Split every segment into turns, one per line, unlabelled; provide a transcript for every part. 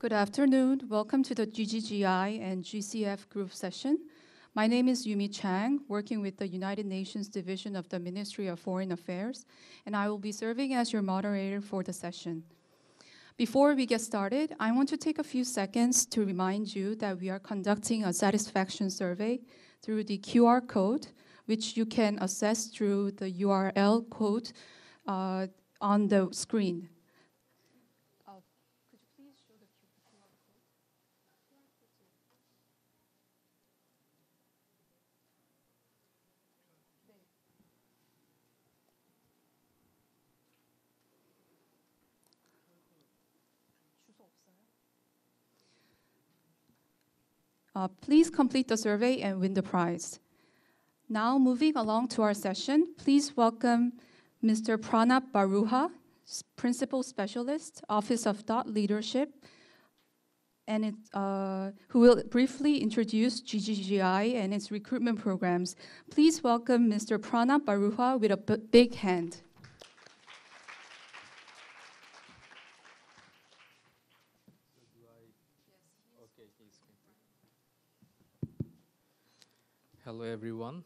Good afternoon. Welcome to the GGGI and GCF group session. My name is Yumi Chang, working with the United Nations Division of the Ministry of Foreign Affairs, and I will be serving as your moderator for the session. Before we get started, I want to take a few seconds to remind you that we are conducting a satisfaction survey through the QR code, which you can access through the URL code on the screen. Please complete the survey and win the prize. Now, moving along to our session, please welcome Mr. Pranab Baruah, Principal Specialist, Office of Thought Leadership, and who will briefly introduce GGGI and its recruitment programs. Please welcome Mr. Pranab Baruah with a big hand.
Hello everyone.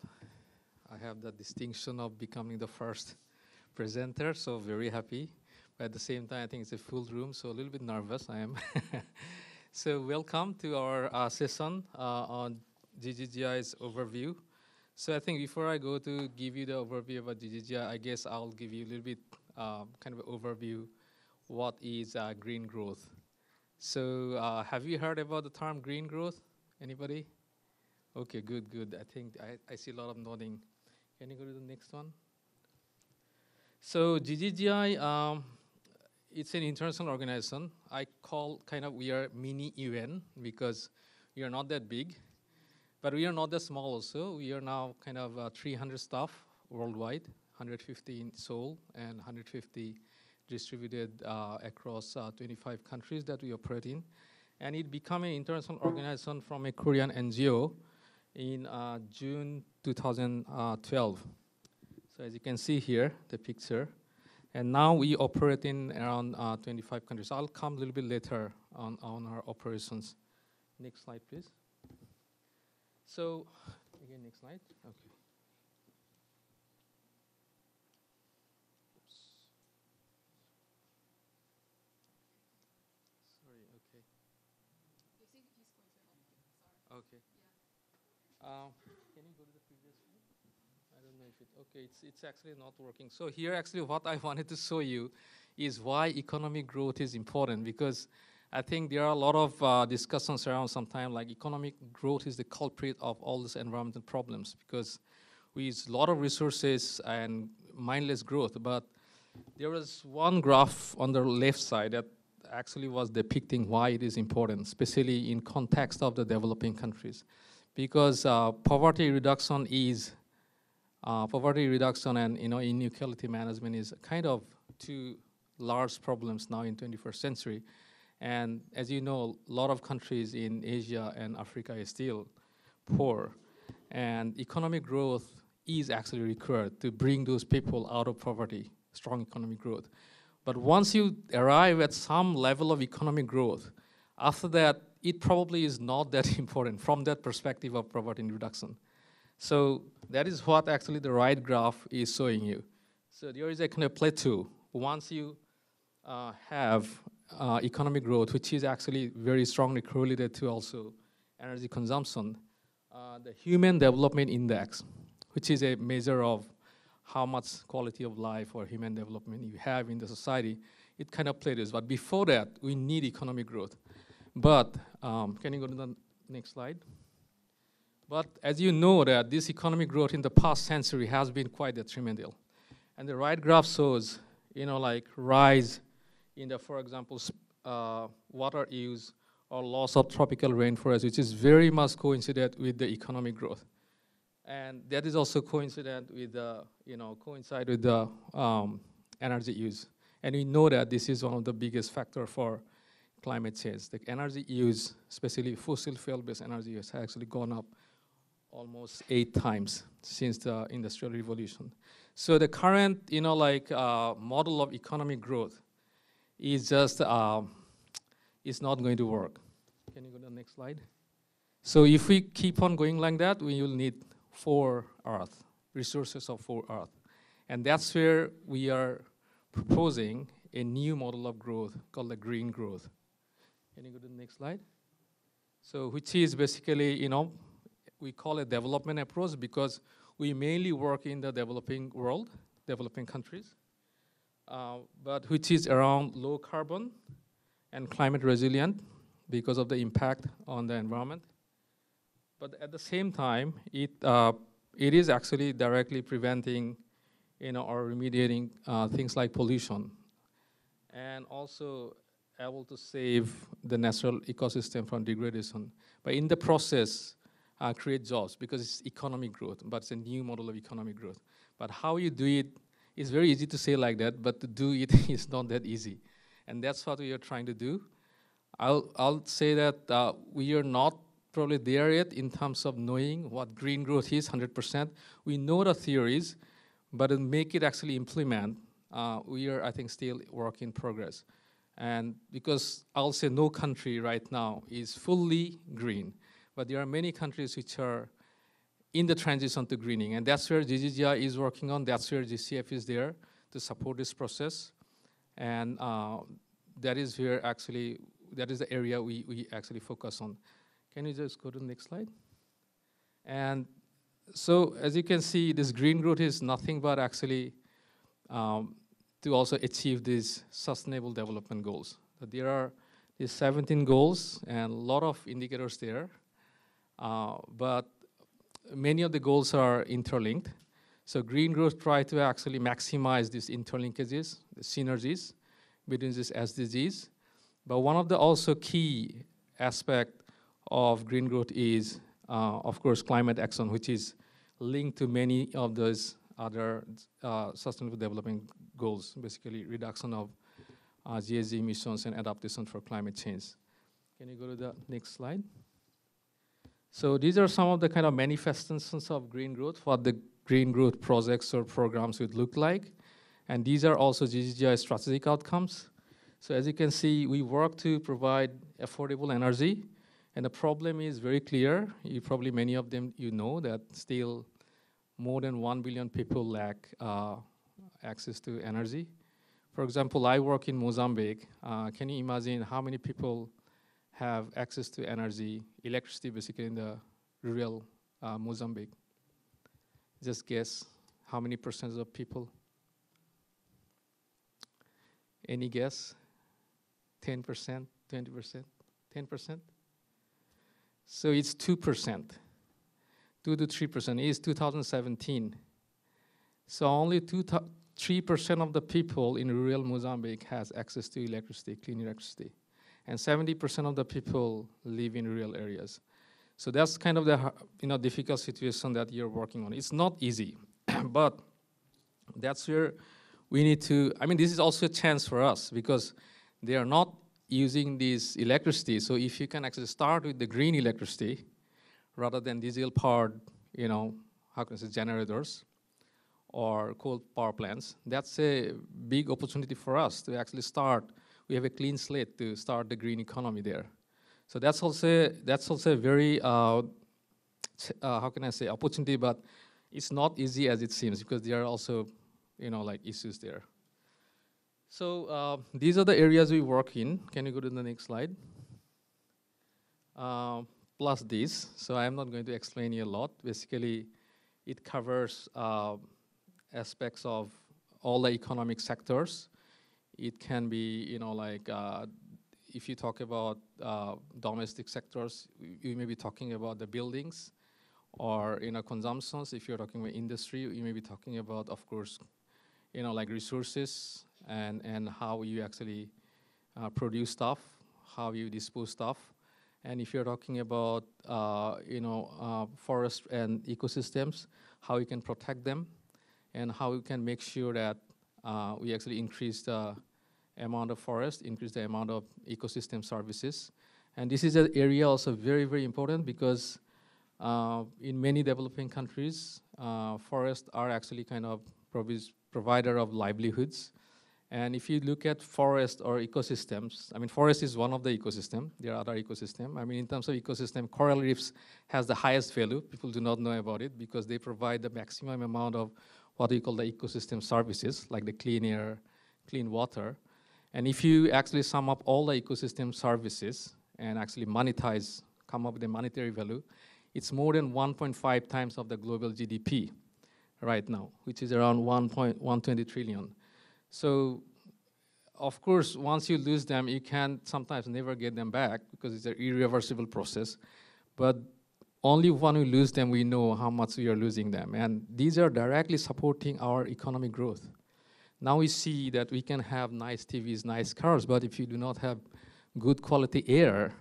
I have the distinction of becoming the first presenter, so very happy. But at the same time, I think it's a full room, so a little bit nervous I am. So welcome to our session on GGGI's overview. So I think before I go to give you the overview about GGGI, I guess I'll give you a little bit kind of an overview what is green growth. So have you heard about the term green growth? Anybody? Okay, good. I think I see a lot of nodding. Can you go to the next one? So GGGI, it's an international organization. I call we are mini UN because we are not that big, but we are not that small also. We are now 300 staff worldwide, 150 in Seoul and 150 distributed across 25 countries that we operate in. And it became an international organization from a Korean NGO in June 2012. So as you can see here, the picture. And now we operate in around 25 countries. I'll come a little bit later on our operations. Next slide, please. So, again, next slide. Okay. Oops. Sorry, okay.
You think he's going to help you? Sorry.
Okay. Can you go to the previous one? I don't know if it's actually not working. So here actually what I wanted to show you is why economic growth is important, because I think there are a lot of discussions around sometimes like economic growth is the culprit of all these environmental problems because we use a lot of resources and mindless growth. But there was one graph on the left side that actually was depicting why it is important, especially in context of the developing countries. Because poverty reduction and inequality management is kind of two large problems now in 21st century. And as you know, a lot of countries in Asia and Africa is still poor. And economic growth is actually required to bring those people out of poverty, strong economic growth. But once you arrive at some level of economic growth, after that, it probably is not that important from that perspective of poverty reduction. So that is what actually the right graph is showing you. So there is a kind of plateau. Once you have economic growth, which is actually very strongly correlated to also energy consumption, the Human Development Index, which is a measure of how much quality of life or human development you have in the society, it kind of plateaus. But before that, we need economic growth. But, can you go to the next slide? But as you know that this economic growth in the past century has been quite detrimental. And the right graph shows, rise in the, for example, water use or loss of tropical rainforest, which is very much coincident with the economic growth. And that is also coincident with the, coincide with the energy use. And we know that this is one of the biggest factors for climate change. The energy use, especially fossil fuel-based energy use, has actually gone up almost 8 times since the Industrial Revolution. So the current, model of economic growth is just it's not going to work. Can you go to the next slide? So if we keep on going like that, we will need 4 Earth, resources of 4 Earth. And that's where we are proposing a new model of growth called the green growth. Can you go to the next slide? So which is basically, we call it development approach because we mainly work in the developing world, developing countries, but which is around low carbon and climate resilient because of the impact on the environment. But at the same time, it is actually directly preventing, or remediating things like pollution, and also able to save the natural ecosystem from degradation. But in the process, create jobs because it's economic growth, but it's a new model of economic growth. But how you do it is very easy to say like that, but to do it is not that easy. And that's what we are trying to do. I'll say that we are not probably there yet in terms of knowing what green growth is 100%. We know the theories, but to make it actually implement, we are, I think, still work in progress. And because I'll say no country right now is fully green, but there are many countries which are in the transition to greening, and that's where Gggi is working on, that's where GCF is there to support this process. And that is where actually, that is the area we actually focus on. Can you just go to the next slide? And so as you can see, this green growth is nothing but actually to also achieve these sustainable development goals. So there are these 17 goals and a lot of indicators there, but many of the goals are interlinked. So green growth try to actually maximize these interlinkages, the synergies between these SDGs. But one of the also key aspect of green growth is, of course, climate action, which is linked to many of those other sustainable development goals, basically reduction of GHG emissions and adaptation for climate change. Can you go to the next slide? So these are some of the kind of manifestations of green growth, what the green growth projects or programs would look like. And these are also Gggi strategic outcomes. So as you can see, we work to provide affordable energy. And the problem is very clear. You probably, many of them, that still more than 1 billion people lack access to energy. For example, I work in Mozambique. Can you imagine how many people have access to energy, electricity basically in the rural Mozambique? Just guess how many percent of people? Any guess? 10%, 20%, 10%? So it's 2%, 2 to 3%. It's 2017. So only 3% of the people in rural Mozambique has access to electricity, clean electricity. And 70% of the people live in rural areas. So that's kind of the difficult situation that you're working on. It's not easy, but that's where we need to, this is also a chance for us because they are not using this electricity. So if you can actually start with the green electricity rather than diesel-powered, generators or coal power plants, that's a big opportunity for us to actually start. We have a clean slate to start the green economy there. So that's also a very, opportunity, but it's not easy as it seems because there are also, issues there. So these are the areas we work in. Can you go to the next slide? Plus this. So I'm not going to explain you a lot. Basically, it covers aspects of all the economic sectors. It can be, if you talk about domestic sectors, you may be talking about the buildings or, consumptions. If you're talking about industry, you may be talking about, of course, resources and how you actually produce stuff, how you dispose stuff. And if you're talking about, forest and ecosystems, how you can protect them and how you can make sure that we actually increase the amount of forest, increase the amount of ecosystem services. And this is an area also very, very important because in many developing countries, forests are actually kind of provider of livelihoods. And if you look at forest or ecosystems, I mean, forest is one of the ecosystem. There are other ecosystem. I mean, in terms of ecosystem, coral reefs has the highest value. People do not know about it because they provide the maximum amount of what we call the ecosystem services, like the clean air, clean water. And if you actually sum up all the ecosystem services and actually monetize, come up with a monetary value, it's more than 1.5 times of the global GDP right now, which is around 1.120 trillion. So, of course, once you lose them, you can sometimes never get them back because it's an irreversible process. But only when we lose them, we know how much we are losing them. And these are directly supporting our economic growth. Now we see that we can have nice TVs, nice cars, but if you do not have good quality air,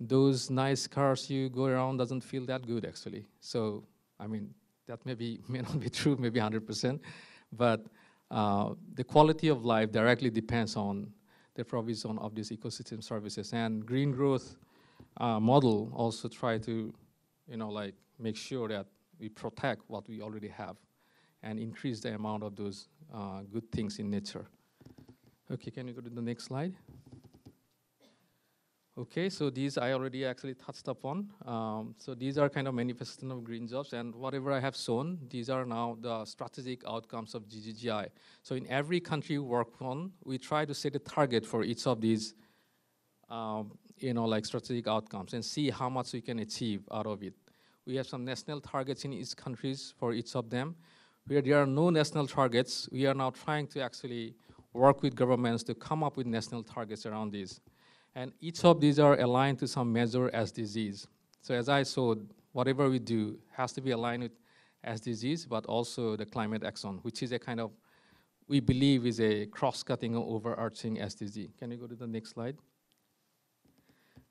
those nice cars you go around doesn't feel that good, actually. So, I mean, that may not be true, maybe 100%, but the quality of life directly depends on the provision of these ecosystem services. And green growth model also try to, like make sure that we protect what we already have and increase the amount of those good things in nature. Okay, can you go to the next slide? Okay, so these I already actually touched upon. So these are kind of manifestation of green jobs, and whatever I have shown, these are now the strategic outcomes of GGGI. So in every country we work on, we try to set a target for each of these, like strategic outcomes and see how much we can achieve out of it. We have some national targets in each countries for each of them. Where there are no national targets, we are now trying to actually work with governments to come up with national targets around these. And each of these are aligned to some measure SDGs. So as I showed, whatever we do has to be aligned with SDGs, but also the climate action, which is a kind of, we believe is a cross-cutting or overarching SDG. Can you go to the next slide?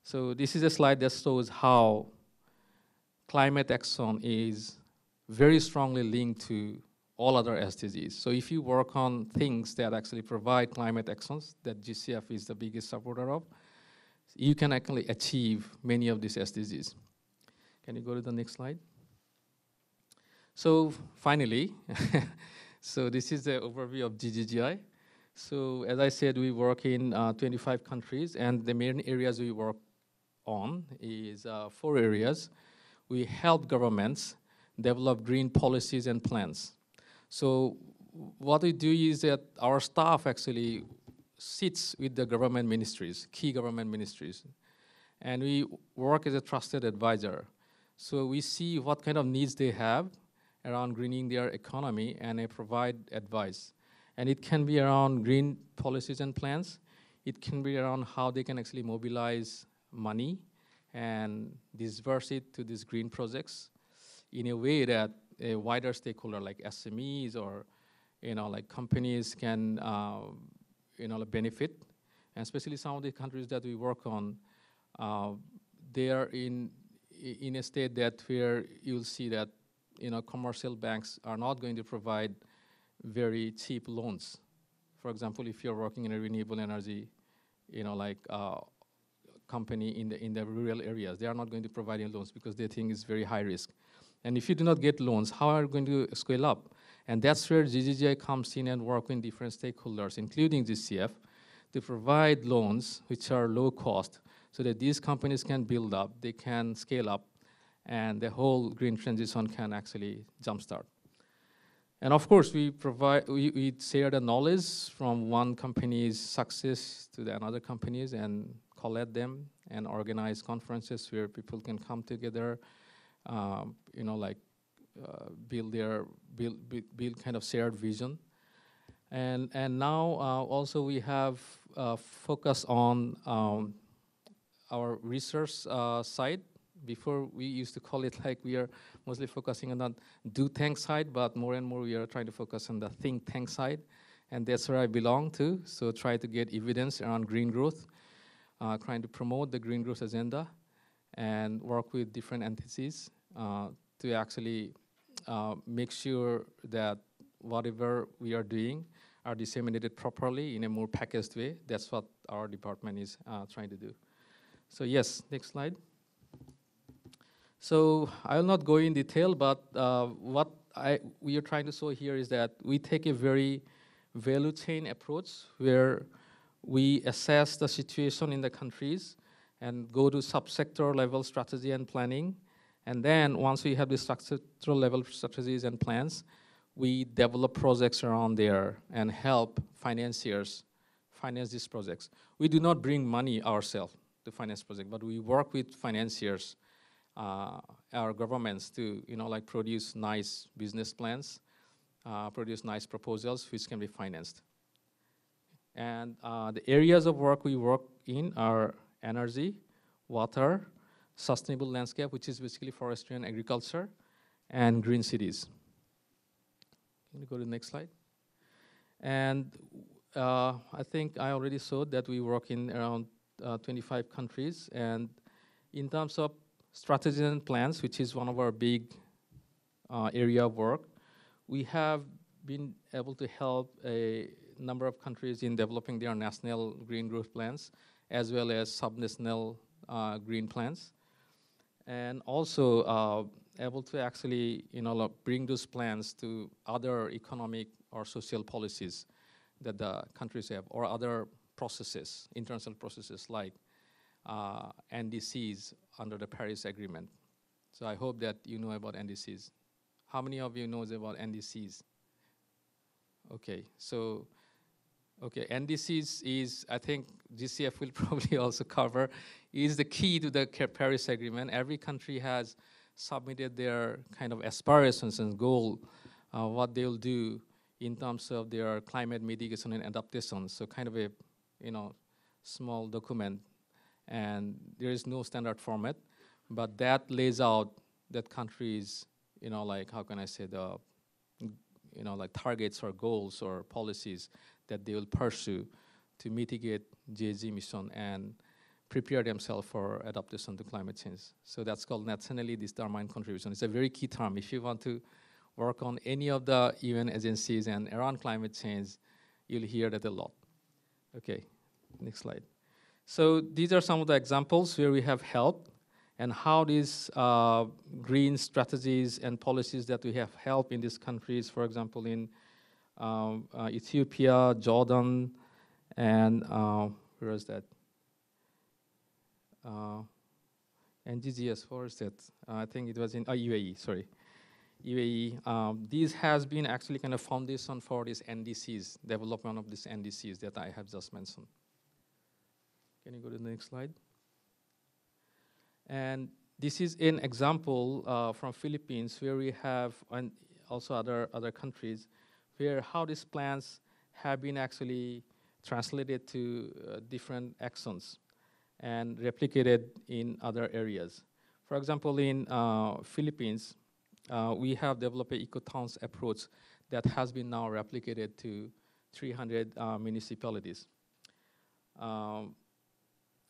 So this is a slide that shows how climate action is very strongly linked to all other SDGs. So if you work on things that actually provide climate actions, that GCF is the biggest supporter of, you can actually achieve many of these SDGs. Can you go to the next slide? So finally, so this is the overview of GGGI. So as I said, we work in 25 countries, and the main areas we work on is 4 areas. We help governments develop green policies and plans. So what we do is that our staff actually sits with the government ministries, key government ministries, and we work as a trusted advisor. So we see what kind of needs they have around greening their economy, and they provide advice. And it can be around green policies and plans. It can be around how they can actually mobilize money and disperse it to these green projects in a way that a wider stakeholder like SMEs or like companies can benefit. And especially some of the countries that we work on, they are in a state that where you'll see that commercial banks are not going to provide very cheap loans. For example, if you're working in a renewable energy, company in the rural areas, they are not going to provide you loans because they think it's very high risk. And if you do not get loans, how are you going to scale up? And that's where GGGI comes in and work with different stakeholders, including GCF, to provide loans which are low cost so that these companies can build up, they can scale up, and the whole green transition can actually jumpstart. And of course, we share the knowledge from one company's success to the another companies and collect them and organize conferences where people can come together, build kind of shared vision. And now also we have focus on our research side. Before we used to call it like we are mostly focusing on the do tank side, but more and more we are trying to focus on the think tank side. And that's where I belong to. So try to get evidence around green growth, trying to promote the green growth agenda and work with different entities to actually make sure that whatever we are doing are disseminated properly in a more packaged way. That's what our department is trying to do. So yes, next slide. So I will not go in detail, but what we are trying to show here is that we take a very value chain approach where we assess the situation in the countries and go to subsector level strategy and planning. And then once we have the sectoral level strategies and plans, we develop projects around there and help financiers finance these projects. We do not bring money ourselves to finance projects, but we work with financiers, our governments to produce nice business plans, produce nice proposals which can be financed. And the areas of work we work in are energy, water, sustainable landscape, which is basically forestry and agriculture, and green cities. Can you go to the next slide? And I think I already showed that we work in around 25 countries. And in terms of strategies and plans, which is one of our big area of work, we have been able to help a number of countries in developing their national green growth plans, as well as subnational green plans. And also able to actually bring those plans to other economic or social policies that the countries have, or other processes, international processes like NDCs under the Paris Agreement. So I hope that you know about NDCs. How many of you knows about NDCs? Okay, so NDCs is, I think GCF will probably also cover, is the key to the Paris Agreement. Every country has submitted their kind of aspirations and goal, what they'll do in terms of their climate mitigation and adaptation. So kind of a, small document, and there is no standard format, but that lays out that countries, how can I say, the, targets or goals or policies that they will pursue to mitigate Gggi emission and prepare themselves for adaptation to climate change. So that's called nationally determined contribution. It's a very key term. If you want to work on any of the UN agencies and around climate change, you'll hear that a lot. Okay, next slide. So these are some of the examples where we have helped and how these green strategies and policies that we have helped in these countries, for example, in Ethiopia, Jordan, and where is that? And GGS, where is that? I think it was in UAE, sorry. UAE. These has been actually kind of foundation for these NDCs, development of these NDCs that I have just mentioned. Can you go to the next slide? And this is an example from Philippines where we have, and also other countries, where how these plans have been actually translated to different actions and replicated in other areas. For example, in Philippines, we have developed an eco-towns approach that has been now replicated to 300 municipalities.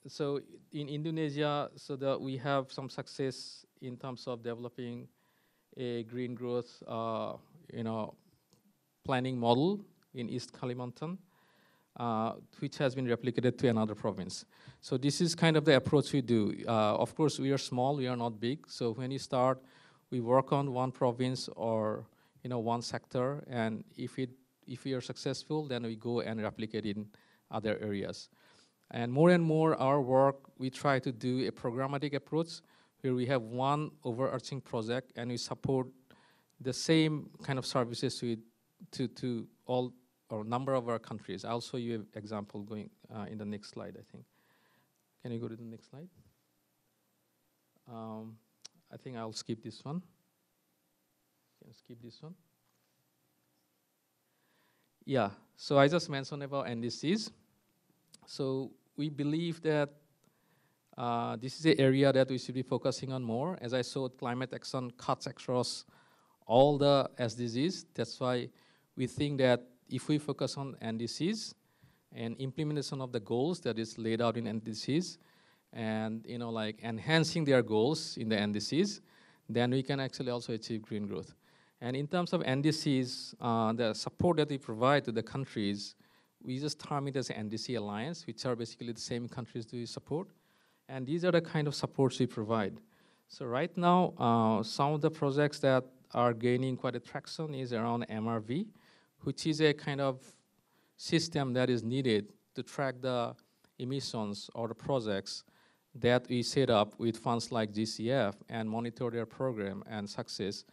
So in Indonesia, we have some success in terms of developing a green growth, planning model in East Kalimantan, which has been replicated to another province. So this is kind of the approach we do. Of course, we are small, we are not big. So when you start, we work on one province or one sector, and if we are successful, then we go and replicate in other areas. And more our work, we try to do a programmatic approach where we have one overarching project and we support the same kind of services to all or number of our countries. I'll show you an example going in the next slide, I think. Can you go to the next slide? I think I'll skip this one. Can you skip this one? Yeah, so I just mentioned about NDCs. So we believe that this is an area that we should be focusing on more. As I showed, climate action cuts across all the SDGs. That's why we think that if we focus on NDCs and implementation of the goals that is laid out in NDCs, and enhancing their goals in the NDCs, then we can actually also achieve green growth. And in terms of NDCs, the support that we provide to the countries, we just term it as NDC Alliance, which are basically the same countries that we support. And these are the kind of supports we provide. So right now, some of the projects that are gaining quite a traction is around MRV, which is a kind of system that is needed to track the emissions or the projects that we set up with funds like GCF and monitor their program and success.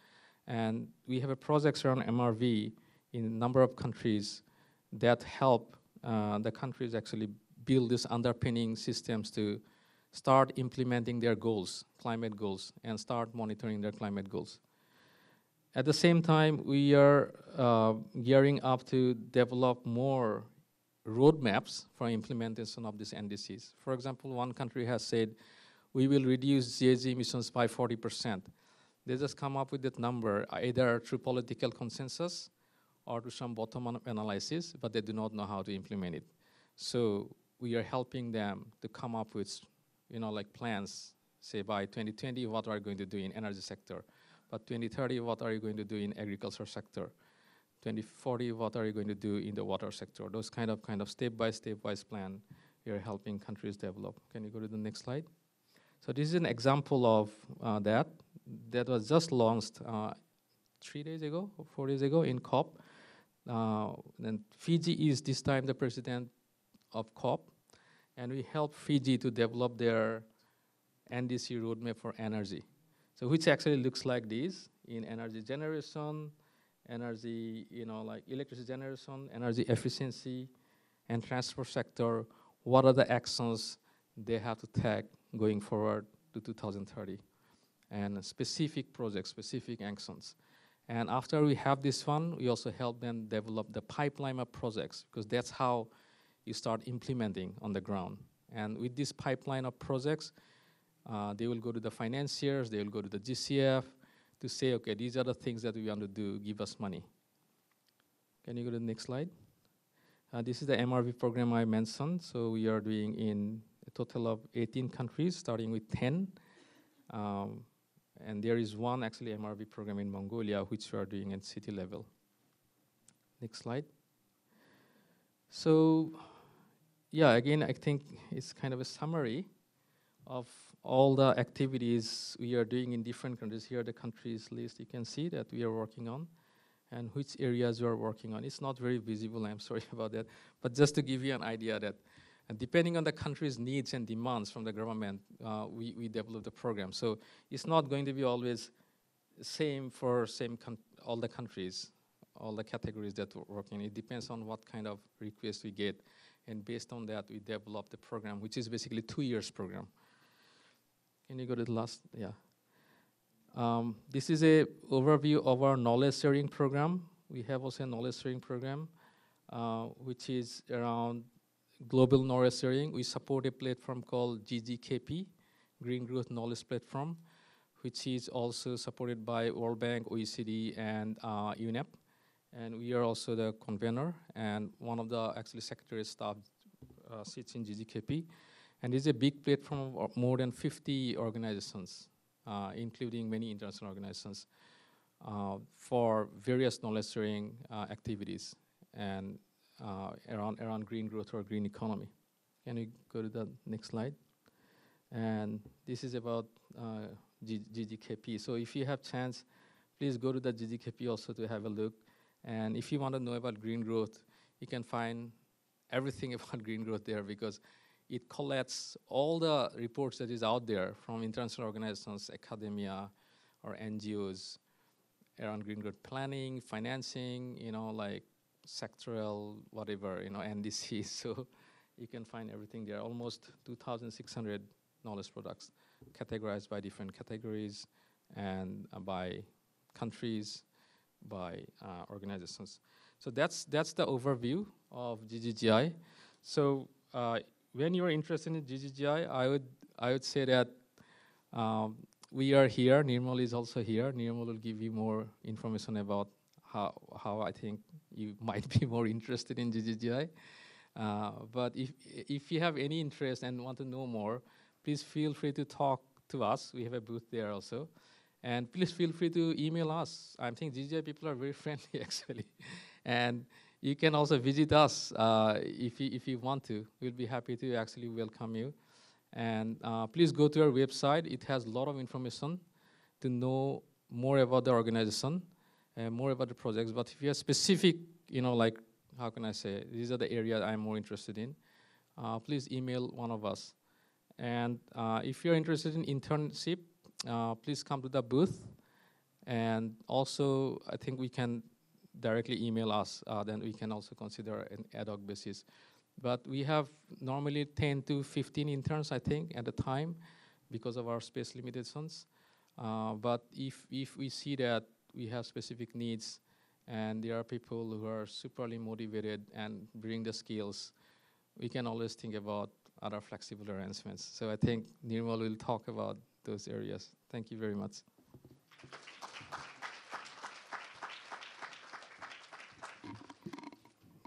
And we have a projects around MRV in a number of countries that help the countries actually build these underpinning systems to start implementing their goals, climate goals, and start monitoring their climate goals. At the same time, we are gearing up to develop more roadmaps for implementation of these NDCs. For example, one country has said, we will reduce GHG emissions by 40%. They just come up with that number either through political consensus or to some bottom-up analysis, but they do not know how to implement it. So we are helping them to come up with, like plans, say by 2020, what are you going to do in energy sector? By 2030, what are you going to do in agriculture sector? 2040, what are you going to do in the water sector? Those kind of step-by-step-wise plan we are helping countries develop. Can you go to the next slide? So this is an example of that was just launched 3 days ago or 4 days ago in COP. And Fiji is this time the president of COP, and we help Fiji to develop their NDC roadmap for energy. So which actually looks like this in energy generation, energy, like electricity generation, energy efficiency, and transport sector. What are the actions they have to take going forward to 2030? And specific projects, specific actions. And after we have this one, we also help them develop the pipeline of projects, because that's how you start implementing on the ground. And with this pipeline of projects, they will go to the financiers, they will go to the GCF to say, okay, these are the things that we want to do, give us money. Can you go to the next slide? This is the MRV program I mentioned. So we are doing in a total of 18 countries, starting with 10. And there is one actually MRV program in Mongolia, which we are doing at city level. Next slide. So yeah, again, I think it's kind of a summary of all the activities we are doing in different countries. Here are the countries list you can see that we are working on and which areas we are working on. It's not very visible, I'm sorry about that. But just to give you an idea that depending on the country's needs and demands from the government, we develop the program. So it's not going to be always same for all the countries, all the categories that we're working. It depends on what kind of requests we get. And based on that, we develop the program, which is basically 2 years program. Can you go to the last? Yeah. This is a overview of our knowledge sharing program. We have also a knowledge sharing program, which is around global knowledge sharing. We support a platform called Gggi, Green Growth Knowledge Platform, which is also supported by World Bank, OECD, and UNEP. And we are also the convener, and one of the actually secretary staff sits in Gggi. And it's a big platform of more than 50 organizations, including many international organizations, for various knowledge sharing activities and around green growth or green economy. Can you go to the next slide? And this is about Gggi. So if you have chance, please go to the Gggi also to have a look. And if you want to know about green growth, you can find everything about green growth there, because it collects all the reports that is out there from international organizations, academia, or NGOs around green growth planning, financing, like sectoral, whatever, NDC. So you can find everything there. Almost 2,600 knowledge products categorized by different categories and by countries, by organizations. So that's the overview of Gggi. So when you are interested in Gggi, I would say that we are here. Nirmal is also here. Nirmal will give you more information about how I think you might be more interested in Gggi. But if you have any interest and want to know more, please feel free to talk to us. We have a booth there also. And please feel free to email us. I think Gggi people are very friendly, actually. And you can also visit us if you want to. We'll be happy to actually welcome you. And please go to our website. It has a lot of information to know more about the organization and more about the projects. But if you have specific, like how can I say, these are the areas I'm more interested in, please email one of us. And if you're interested in internship, please come to the booth. And also, I think we can directly email us, then we can also consider an ad hoc basis. But we have normally 10 to 15 interns, I think, at a time because of our space limitations. But if we see that we have specific needs and there are people who are superly motivated and bring the skills, we can always think about other flexible arrangements. So I think Nirmal will talk about those areas. Thank you very much.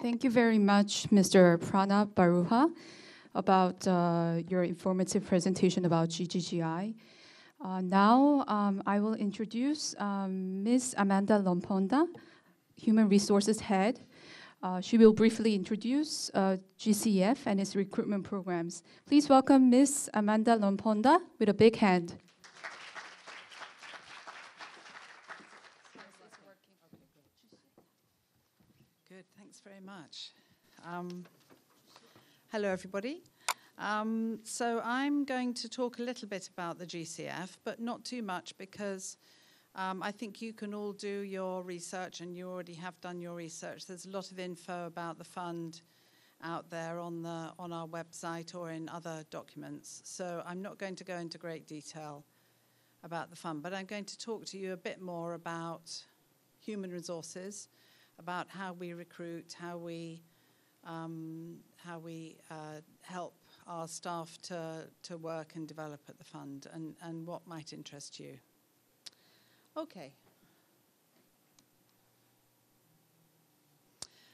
Thank you very much, Mr. Pranab Baruah, about your informative presentation about Gggi. Now, I will introduce Ms. Amanda Lomponda, Human Resources Head. She will briefly introduce GCF and its recruitment programs. Please welcome Ms. Amanda Lomponda with a big hand.
Good, thanks very much. Hello, everybody. So I'm going to talk a little bit about the GCF, but not too much because I think you can all do your research and you already have done your research. There's a lot of info about the fund out there on our website or in other documents. So I'm not going to go into great detail about the fund, but I'm going to talk to you a bit more about human resources, about how we recruit, how we help our staff to work and develop at the fund, and what might interest you. Okay.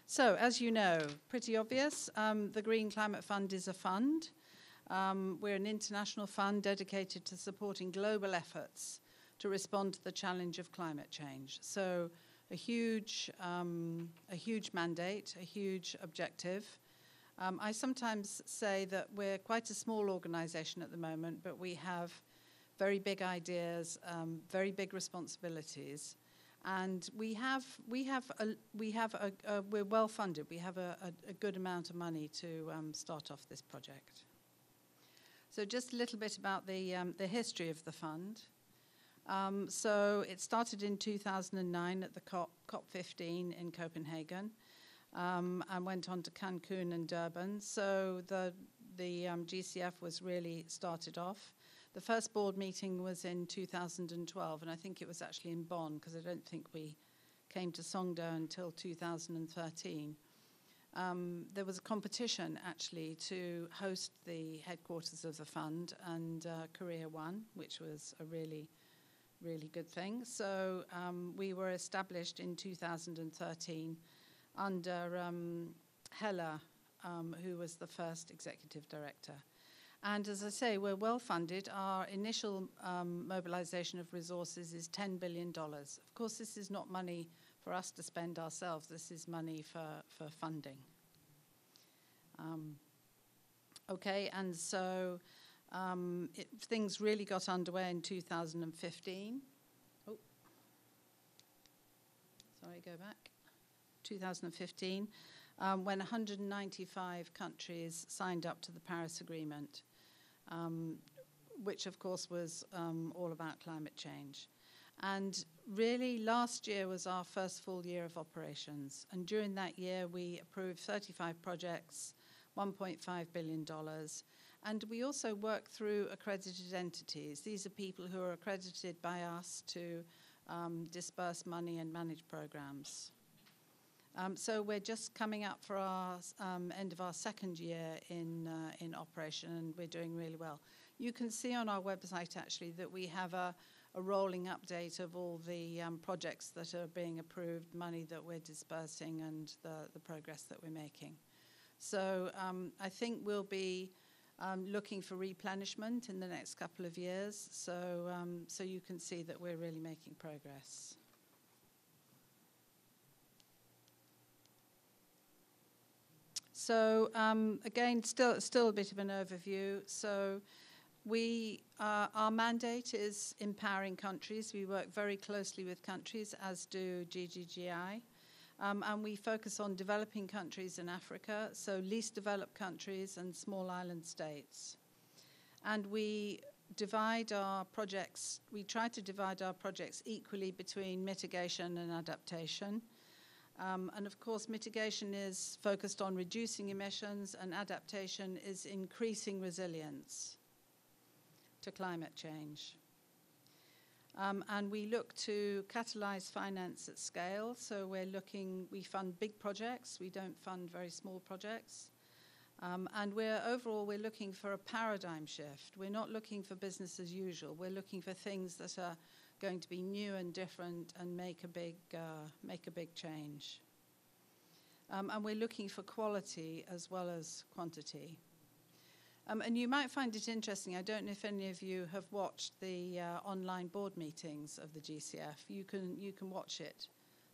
So, as you know, pretty obvious, the Green Climate Fund is a fund. We're an international fund dedicated to supporting global efforts to respond to the challenge of climate change. So, a huge mandate, a huge objective. I sometimes say that we're quite a small organization at the moment, but we have very big ideas, very big responsibilities, and we're well funded. We have a good amount of money to start off this project. So just a little bit about the history of the fund. So it started in 2009 at the COP15 in Copenhagen, and went on to Cancun and Durban. So the GCF was really started off. The first board meeting was in 2012, and I think it was actually in Bonn, because I don't think we came to Songdo until 2013. There was a competition, actually, to host the headquarters of the fund, and Korea won, which was a really good thing. So we were established in 2013 under Hella, who was the first executive director. And as I say, we're well funded. Our initial mobilization of resources is $10 billion. Of course, this is not money for us to spend ourselves. This is money for funding. Okay, and so things really got underway in 2015. Oh, sorry, go back. 2015, when 195 countries signed up to the Paris Agreement, which of course was all about climate change. And really, last year was our first full year of operations. And during that year, we approved 35 projects, $1.5 billion. And we also work through accredited entities. These are people who are accredited by us to disperse money and manage programs. So we're just coming up for our end of our second year in operation, and we're doing really well. You can see on our website, actually, that we have a rolling update of all the projects that are being approved, money that we're dispersing, and the progress that we're making. So I think we'll be looking for replenishment in the next couple of years, so you can see that we're really making progress. So again, still a bit of an overview. So our mandate is empowering countries. We work very closely with countries, as do Gggi. And we focus on developing countries in Africa, so least developed countries and small island states. And we divide our projects, we try to divide our projects equally between mitigation and adaptation. And of course, mitigation is focused on reducing emissions, and adaptation is increasing resilience to climate change. And we look to catalyze finance at scale. So we fund big projects. We don't fund very small projects. And overall, we're looking for a paradigm shift. We're not looking for business as usual. We're looking for things that are going to be new and different and make a big change. And we're looking for quality as well as quantity. And you might find it interesting. I don't know if any of you have watched the online board meetings of the GCF. You can watch it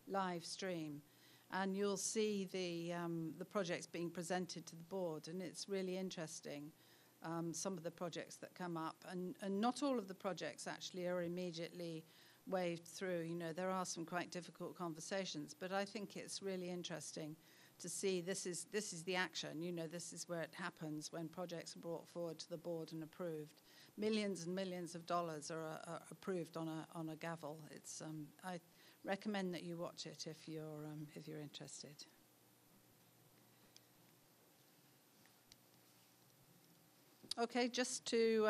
live stream, and you'll see the projects being presented to the board, and it's really interesting. Some of the projects that come up, and not all of the projects actually are immediately waved through. You know, there are some quite difficult conversations, but I think it's really interesting to see this is the action. You know, this is where it happens when projects are brought forward to the board and approved. Millions and millions of dollars are approved on a gavel. It's I recommend that you watch it if you're interested. Okay, just to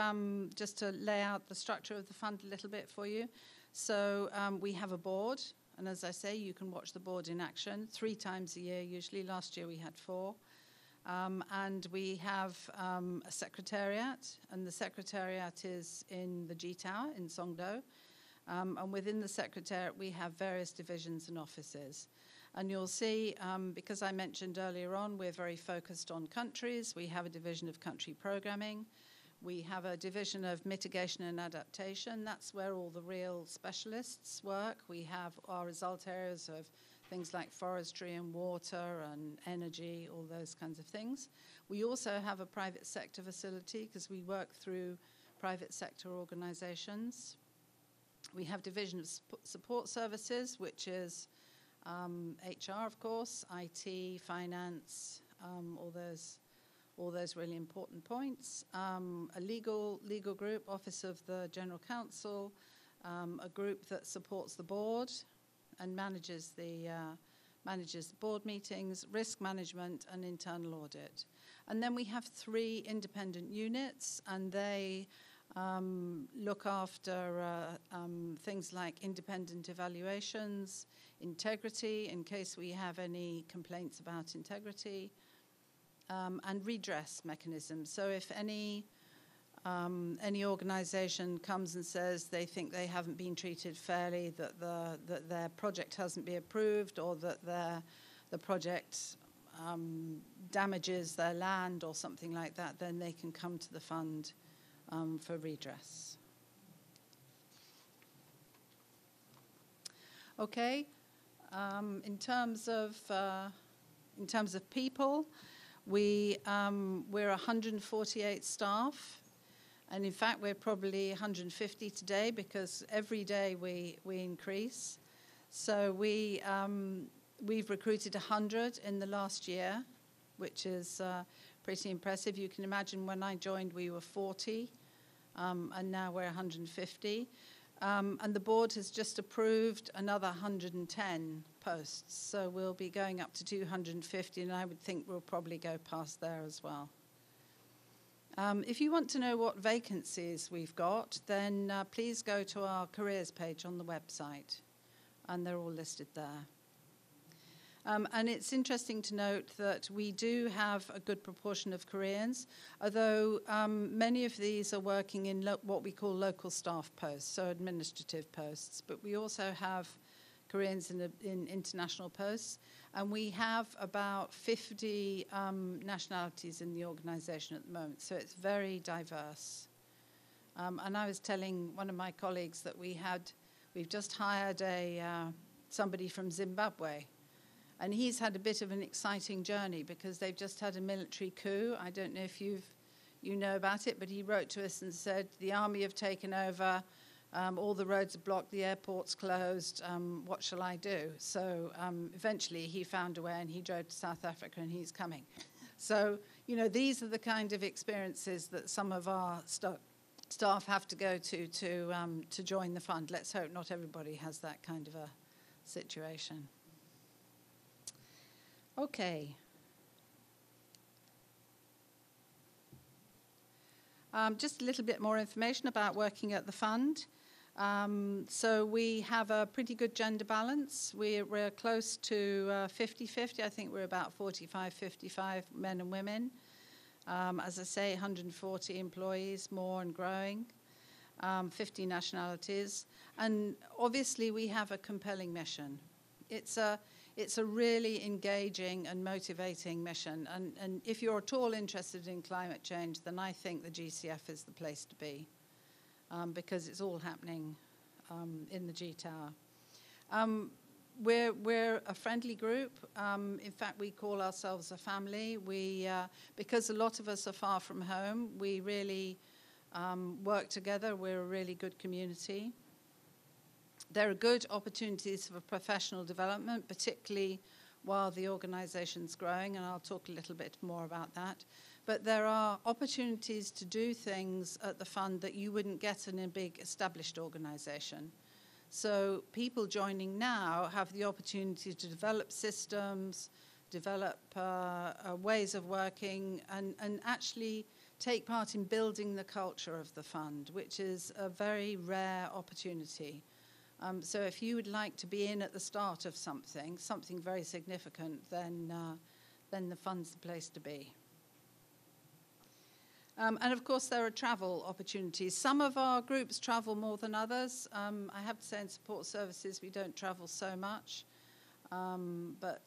lay out the structure of the fund a little bit for you. So we have a board, and as I say, you can watch the board in action 3 times a year usually. Last year we had 4. And we have a secretariat, and the secretariat is in the Gggi Tower in Songdo. And within the secretariat we have various divisions and offices. And you'll see, because I mentioned earlier on, we're very focused on countries. We have a division of country programming. We have a division of mitigation and adaptation. That's where all the real specialists work. We have our result areas of things like forestry and water and energy, all those kinds of things. We also have a private sector facility because we work through private sector organizations. We have division of support services, which is HR, of course, IT, finance, all those really important points. A legal group, Office of the General Counsel, a group that supports the board and manages the board meetings, risk management, and internal audit. And then we have 3 independent units, and they look after things like independent evaluations, integrity, in case we have any complaints about integrity, and redress mechanisms. So if any organization comes and says they think they haven't been treated fairly, that their project hasn't been approved, or that the project damages their land or something like that, then they can come to the fund for redress. Okay, in terms of people, we're 148 staff, and in fact we're probably 150 today because every day we increase. So we've recruited 100 in the last year, which is pretty impressive. You can imagine when I joined we were 40, and now we're 150. And the board has just approved another 110 posts, so we'll be going up to 250, and I would think we'll probably go past there as well. If you want to know what vacancies we've got, then please go to our careers page on the website, and they're all listed there. And it's interesting to note that we do have a good proportion of Koreans, although many of these are working in what we call local staff posts, so administrative posts. But we also have Koreans in international posts, and we have about 50 nationalities in the organization at the moment, so it's very diverse. And I was telling one of my colleagues that we've just hired somebody from Zimbabwe. And he's had a bit of an exciting journey because they've just had a military coup. I don't know if you know about it, but he wrote to us and said, the army have taken over, All the roads are blocked, the airport's closed, what shall I do? So eventually he found a way and he drove to South Africa and he's coming. So, you know, these are the kind of experiences that some of our staff have to go to join the fund. Let's hope not everybody has that kind of a situation. Okay. Just a little bit more information about working at the fund. So we have a pretty good gender balance. We're close to 50-50. I think we're about 45-55 men and women. As I say, 140 employees, more and growing, 50 nationalities. And obviously we have a compelling mission. It's a really engaging and motivating mission. And if you're at all interested in climate change, then I think the GCF is the place to be, because it's all happening in the G Tower. We're a friendly group. In fact, we call ourselves a family. Because a lot of us are far from home, we really work together. We're a really good community. There are good opportunities for professional development, particularly while the organization's growing, and I'll talk a little bit more about that. But there are opportunities to do things at the fund that you wouldn't get in a big established organization. So people joining now have the opportunity to develop systems, develop ways of working, and actually take part in building the culture of the fund, which is a very rare opportunity. So if you would like to be in at the start of something very significant, then the fund's the place to be. And of course, there are travel opportunities. Some of our groups travel more than others. I have to say in support services, we don't travel so much. But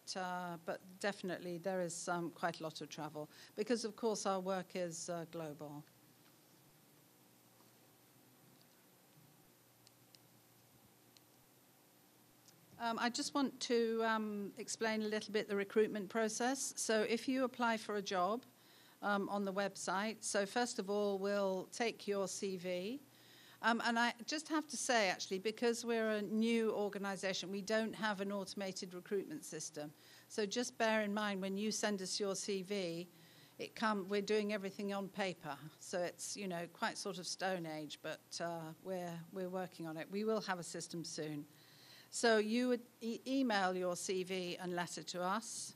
definitely there is quite a lot of travel because, of course, our work is global. I just want to explain a little bit the recruitment process. So if you apply for a job on the website, so first of all, we'll take your CV. And I just have to say, actually, because we're a new organization, we don't have an automated recruitment system. So just bear in mind, when you send us your CV, we're doing everything on paper. So it's, you know, quite sort of Stone Age, but we're working on it. We will have a system soon. So you would email your CV and letter to us.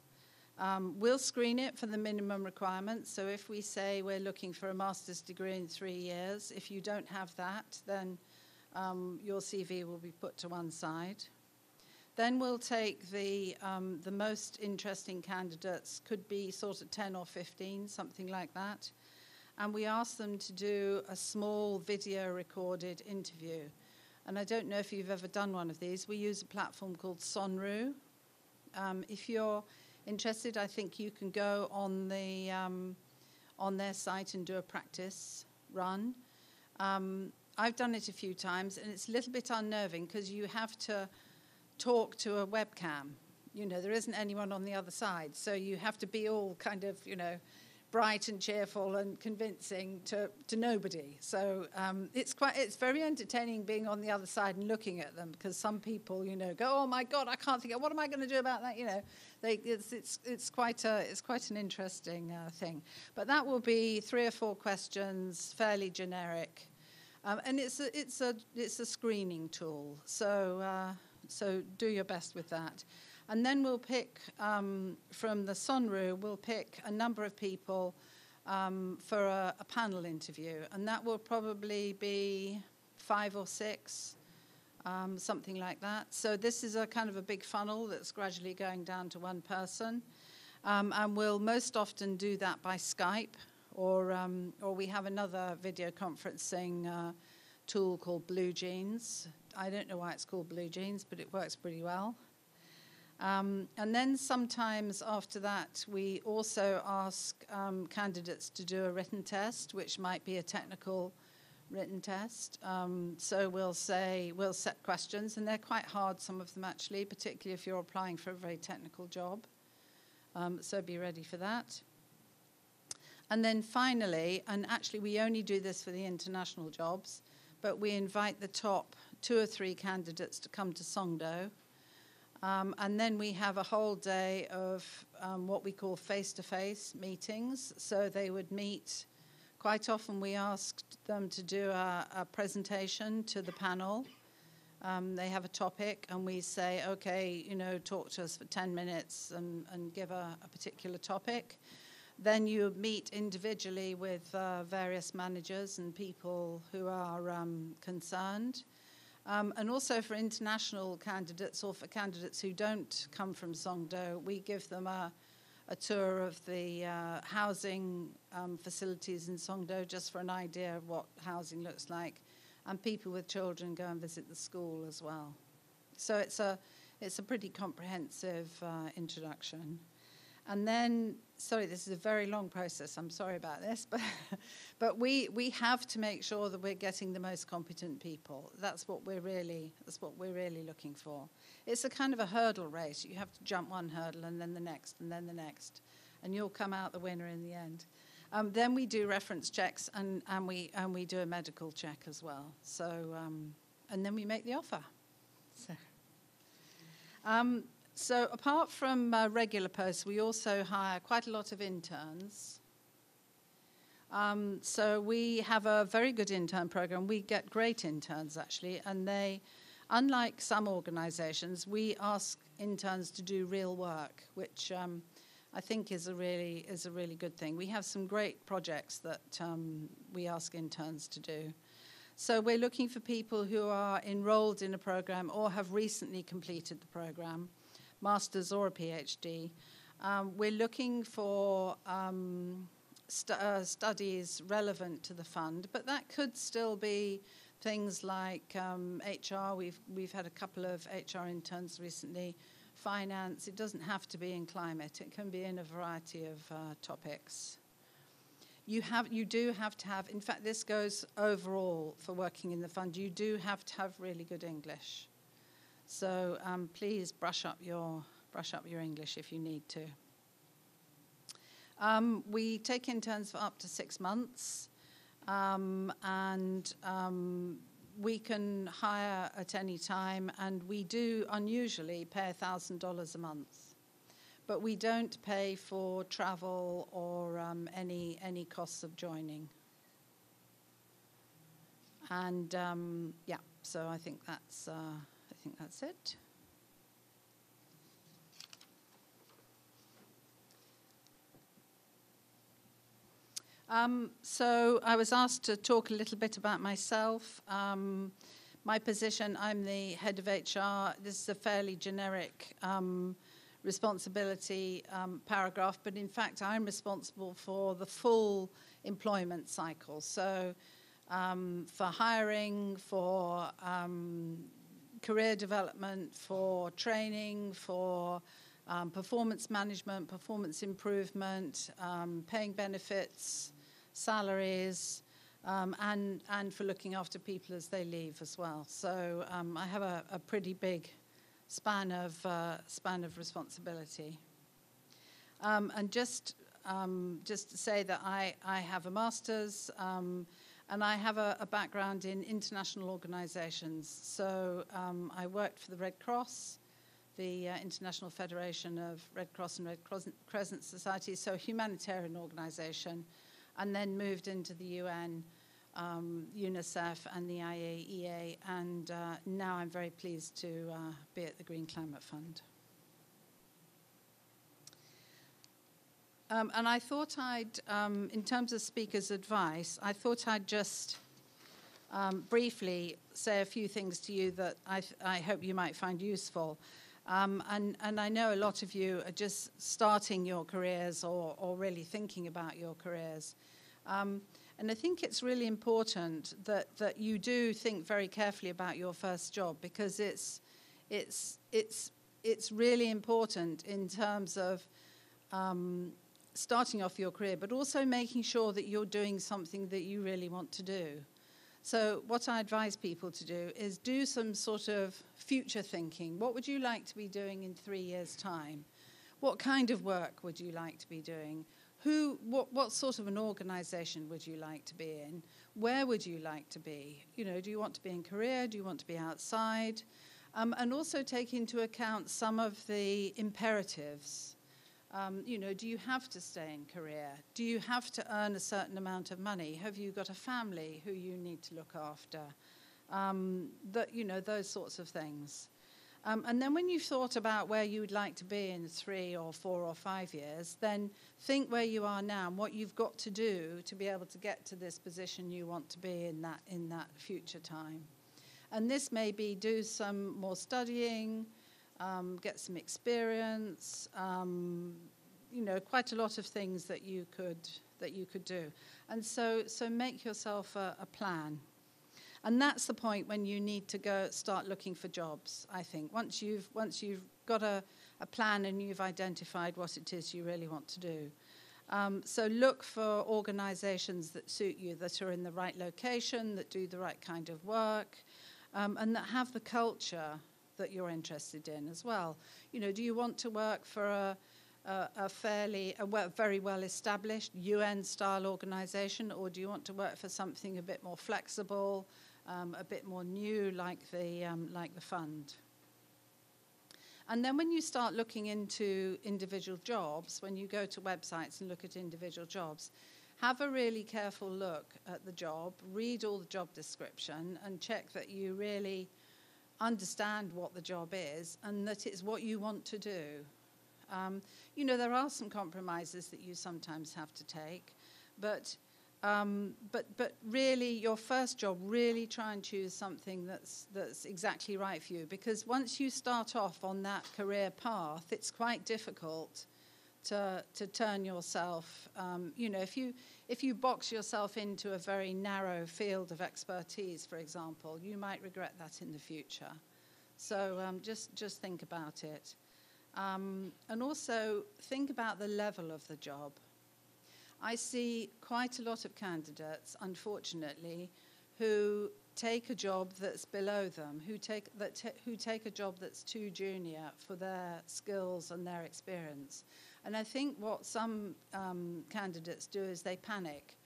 We'll screen it for the minimum requirements. So if we say we're looking for a master's degree in 3 years, if you don't have that, then your CV will be put to one side. Then we'll take the most interesting candidates, could be sort of 10 or 15, something like that. And we ask them to do a small video recorded interview. And I don't know if you've ever done one of these. We use a platform called Sonru. If you're interested, I think you can go on their site and do a practice run. I've done it a few times, and it's a little bit unnerving because you have to talk to a webcam. You know, there isn't anyone on the other side, so you have to be all kind of, you know, bright and cheerful and convincing to nobody. So it's very entertaining being on the other side and looking at them, because some people, you know, go, oh my God, I can't think of what am I going to do about that? You know, it's quite an interesting thing. But that will be 3 or 4 questions, fairly generic, and it's a screening tool. So do your best with that. And then we'll pick, from the Sonru, we'll pick a number of people for a panel interview. And that will probably be 5 or 6, something like that. So this is a kind of a big funnel that's gradually going down to one person. And we'll most often do that by Skype, or we have another video conferencing tool called Blue Jeans. I don't know why it's called Blue Jeans, but it works pretty well. And then sometimes after that, we also ask candidates to do a written test, which might be a technical written test. So we'll set questions, and they're quite hard, some of them actually, particularly if you're applying for a very technical job. So be ready for that. And then finally, and actually we only do this for the international jobs, but we invite the top 2 or 3 candidates to come to Songdo. And then we have a whole day of what we call face-to-face meetings. So they would meet. Quite often we asked them to do a presentation to the panel. They have a topic, and we say, okay, talk to us for 10 minutes and give a particular topic. Then you meet individually with various managers and people who are concerned. And also for international candidates, or for candidates who don't come from Songdo, we give them a tour of the housing facilities in Songdo, just for an idea of what housing looks like. And people with children go and visit the school as well. So it's a pretty comprehensive introduction. And then, sorry, this is a very long process. I'm sorry about this, but we have to make sure that we're getting the most competent people. That's what we're really looking for. It's a kind of a hurdle race. You have to jump one hurdle and then the next and then the next, and you'll come out the winner in the end. Then we do reference checks and we do a medical check as well. So and then we make the offer. So apart from regular posts, we also hire quite a lot of interns. So we have a very good intern program. We get great interns, actually, and they, unlike some organizations, we ask interns to do real work, which I think is a really good thing. We have some great projects that we ask interns to do. So we're looking for people who are enrolled in a program or have recently completed the program, master's or a PhD. We're looking for studies relevant to the fund, but that could still be things like HR. We've had a couple of HR interns recently. Finance. It doesn't have to be in climate. It can be in a variety of topics. You do have to have. In fact, this goes overall for working in the fund. You do have to have really good English. So please brush up your English if you need to. We take interns for up to 6 months, and we can hire at any time, and we do unusually pay $1,000 a month, but we don't pay for travel or any costs of joining. And yeah, so I think that's it. So I was asked to talk a little bit about myself. My position, I'm the head of HR. This is a fairly generic responsibility paragraph, but in fact I'm responsible for the full employment cycle. So for hiring, for career development, for training, for performance management, performance improvement, paying benefits, salaries, and for looking after people as they leave as well. So I have a pretty big span of responsibility. And just to say that I have a master's, and I have a background in international organizations. So I worked for the Red Cross, the International Federation of Red Cross and Red Crescent Societies, so a humanitarian organization, and then moved into the UN, UNICEF and the IAEA, and now I'm very pleased to be at the Green Climate Fund. And I thought I'd, in terms of speaker's advice, I thought I'd just briefly say a few things to you that I hope you might find useful. And I know a lot of you are just starting your careers or really thinking about your careers. And I think it's really important that you do think very carefully about your first job, because it's really important in terms of starting off your career, but also making sure that you're doing something that you really want to do. So what I advise people to do is do some sort of future thinking. What would you like to be doing in 3 years' time? What kind of work would you like to be doing? What sort of an organization would you like to be in? Where would you like to be? You know, do you want to be in Korea? Do you want to be outside? And also take into account some of the imperatives. You know, do you have to stay in Korea? Do you have to earn a certain amount of money? Have you got a family who you need to look after? You know, those sorts of things. And then when you've thought about where you would like to be in 3 or 4 or 5 years, then think where you are now and what you've got to do to be able to get to this position you want to be in that future time. And this may be do some more studying, get some experience, you know, quite a lot of things that you could do. And so make yourself a plan. And that's the point when you need to go start looking for jobs, I think. Once you've got a plan and you've identified what it is you really want to do. So look for organizations that suit you, that are in the right location, that do the right kind of work, and that have the culture that you're interested in as well. You know, do you want to work for a very well-established UN-style organization, or do you want to work for something a bit more flexible, a bit more new, like the fund? And then when you start looking into individual jobs, when you go to websites and look at individual jobs, have a really careful look at the job, read all the job description, and check that you really understand what the job is and that it's what you want to do. You know, there are some compromises that you sometimes have to take, but really, your first job, really try and choose something that's exactly right for you, because once you start off on that career path, it's quite difficult to turn yourself. You know, if you box yourself into a very narrow field of expertise, for example, you might regret that in the future. So just think about it. And also think about the level of the job. I see quite a lot of candidates, unfortunately, who take a job that's below them, who take a job that's too junior for their skills and their experience. And I think what some candidates do is they panic,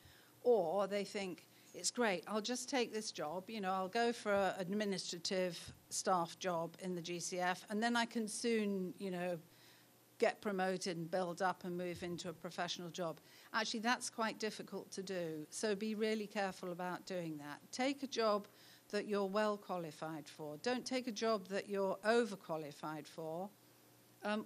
or they think, it's great, I'll just take this job, you know, I'll go for an administrative staff job in the GCF, and then I can soon, you know, get promoted and build up and move into a professional job. Actually, that's quite difficult to do, so be really careful about doing that. Take a job that you're well qualified for. Don't take a job that you're overqualified for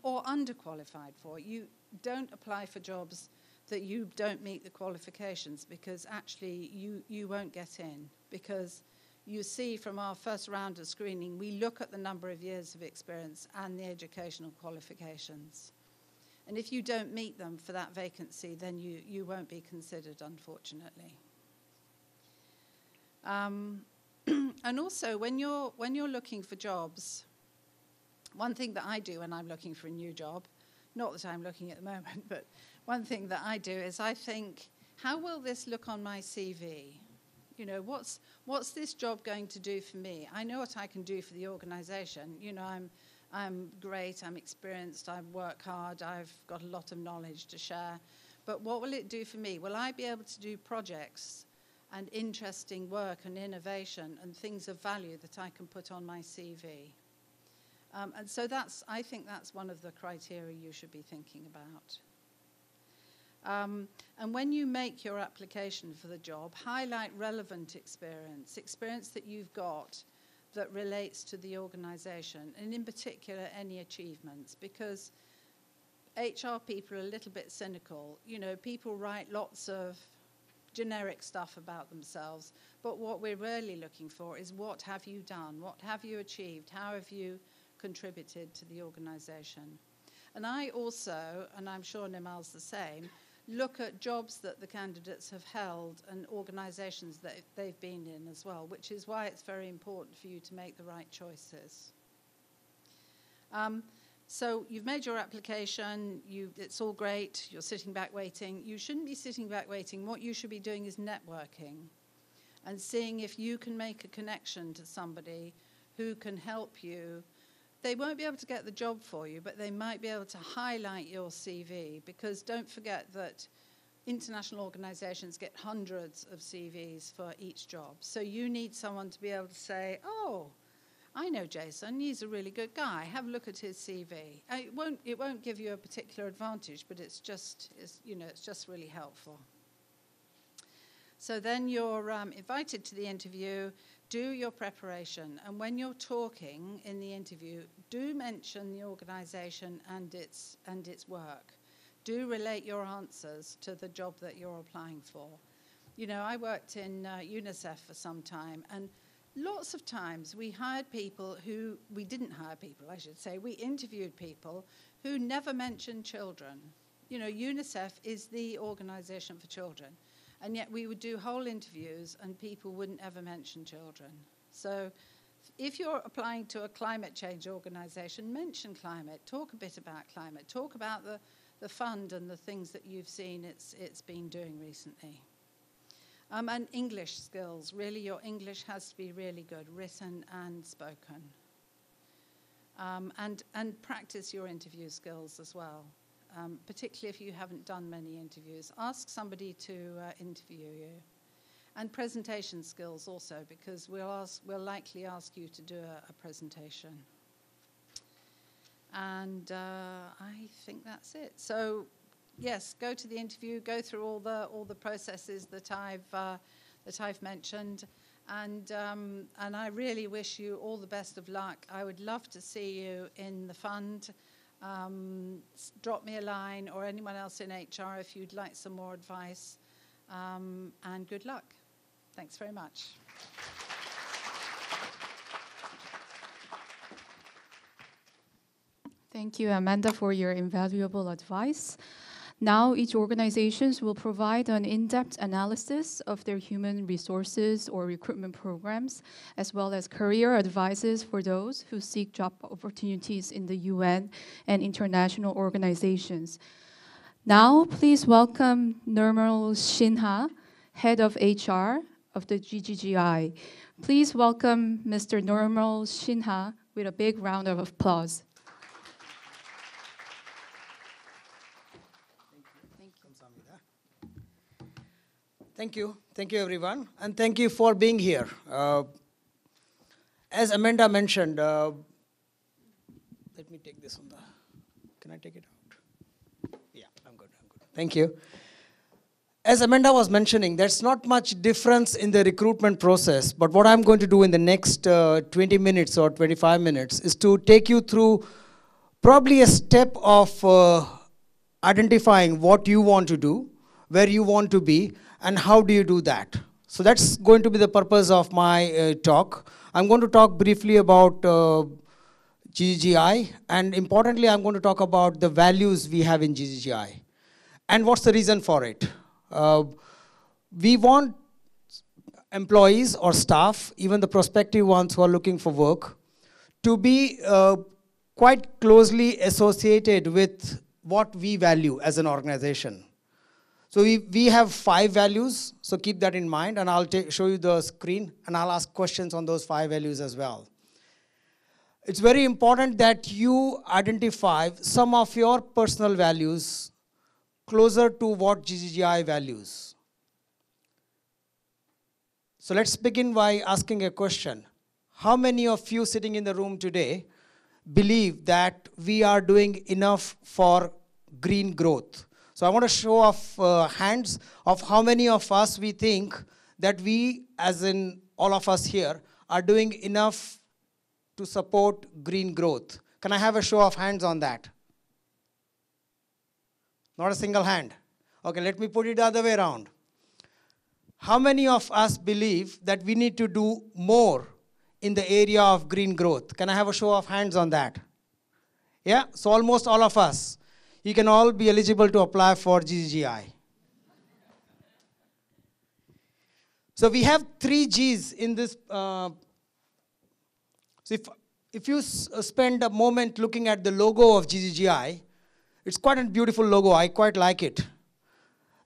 or underqualified for. You don't apply for jobs that you don't meet the qualifications, because actually you won't get in, because you see from our first round of screening, we look at the number of years of experience and the educational qualifications. And if you don't meet them for that vacancy, then you won't be considered, unfortunately. And also, when you're looking for jobs, one thing that I do when I'm looking for a new job, not that I'm looking at the moment, but one thing that I do is I think, how will this look on my CV? You know, what's this job going to do for me? I know what I can do for the organization. You know, I'm great, I'm experienced, I work hard, I've got a lot of knowledge to share. But what will it do for me? Will I be able to do projects and interesting work and innovation and things of value that I can put on my CV? And so I think that's one of the criteria you should be thinking about. And when you make your application for the job, highlight relevant experience that you've got that relates to the organization, and in particular, any achievements, because HR people are a little bit cynical. You know, people write lots of generic stuff about themselves, but what we're really looking for is, what have you done? What have you achieved? How have you contributed to the organization? And I also, and I'm sure Nirmal's the same, look at jobs that the candidates have held and organizations that they've been in as well, which is why it's very important for you to make the right choices. So you've made your application, it's all great, you're sitting back waiting. You shouldn't be sitting back waiting. What you should be doing is networking and seeing if you can make a connection to somebody who can help you they won't be able to get the job for you, but they might be able to highlight your CV, because don't forget that international organizations get hundreds of CVs for each job. So you need someone to be able to say, oh, I know Jason, he's a really good guy. Have a look at his CV. It won't give you a particular advantage, but it's just really helpful. So then you're invited to the interview. Do your preparation, and when you're talking in the interview, do mention the organization and its work. Do relate your answers to the job that you're applying for. You know, I worked in UNICEF for some time, and lots of times we hired people who, we didn't hire people, I should say, we interviewed people who never mentioned children. You know, UNICEF is the organization for children, and yet we would do whole interviews and people wouldn't ever mention children. So if you're applying to a climate change organization, mention climate, talk a bit about climate, talk about the fund and the things that you've seen it's been doing recently. And English skills, really your English has to be really good, written and spoken. And practice your interview skills as well, particularly if you haven't done many interviews. Ask somebody to interview you. And presentation skills also, because we'll likely ask you to do a presentation. And I think that's it. So, yes, go to the interview, go through all the processes that I've mentioned, and I really wish you all the best of luck. I would love to see you in the fund. Drop me a line, or anyone else in HR if you'd like some more advice. And good luck. Thanks very much.
Thank you, Amanda, for your invaluable advice. Now, each organization will provide an in-depth analysis of their human resources or recruitment programs, as well as career advices for those who seek job opportunities in the UN and international organizations. Now, please welcome Nirmal Sinha, Head of HR of the Gggi. Please welcome Mr. Nirmal Sinha with a big round of applause.
Thank you. Thank you, everyone. And thank you for being here. As Amanda mentioned, let me take this on the, can I take it out? Yeah, I'm good. Thank you. As Amanda was mentioning, there's not much difference in the recruitment process, but what I'm going to do in the next 20 minutes or 25 minutes is to take you through probably a step of identifying what you want to do, where you want to be, and how do you do that. So that's going to be the purpose of my talk. I'm going to talk briefly about Gggi, and importantly, I'm going to talk about the values we have in Gggi, and what's the reason for it. We want employees or staff, even the prospective ones who are looking for work, to be quite closely associated with what we value as an organization. So we have 5 values, so keep that in mind, and I'll show you the screen, and I'll ask questions on those 5 values as well. It's very important that you identify some of your personal values closer to what Gggi values. So let's begin by asking a question. How many of you sitting in the room today believe that we are doing enough for green growth? So I want to show off hands of how many of us we think that we, as in all of us here, are doing enough to support green growth. Can I have a show of hands on that? Not a single hand. Okay, let me put it the other way around. How many of us believe that we need to do more in the area of green growth? Can I have a show of hands on that? Yeah, so almost all of us. You can all be eligible to apply for Gggi. So we have 3 Gs in this. So if you spend a moment looking at the logo of Gggi, it's quite a beautiful logo. I quite like it.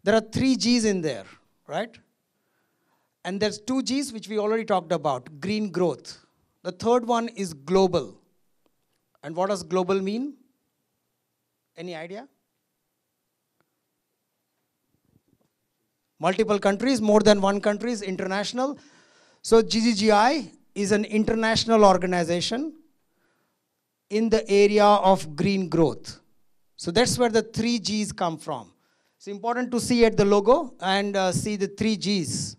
There are 3 Gs in there, right? And there's 2 Gs which we already talked about, green growth. The third one is global. And what does global mean? Any idea? Multiple countries, more than one country is international. So Gggi is an international organization in the area of green growth. So that's where the 3 Gs come from. It's important to see at the logo and see the 3 Gs.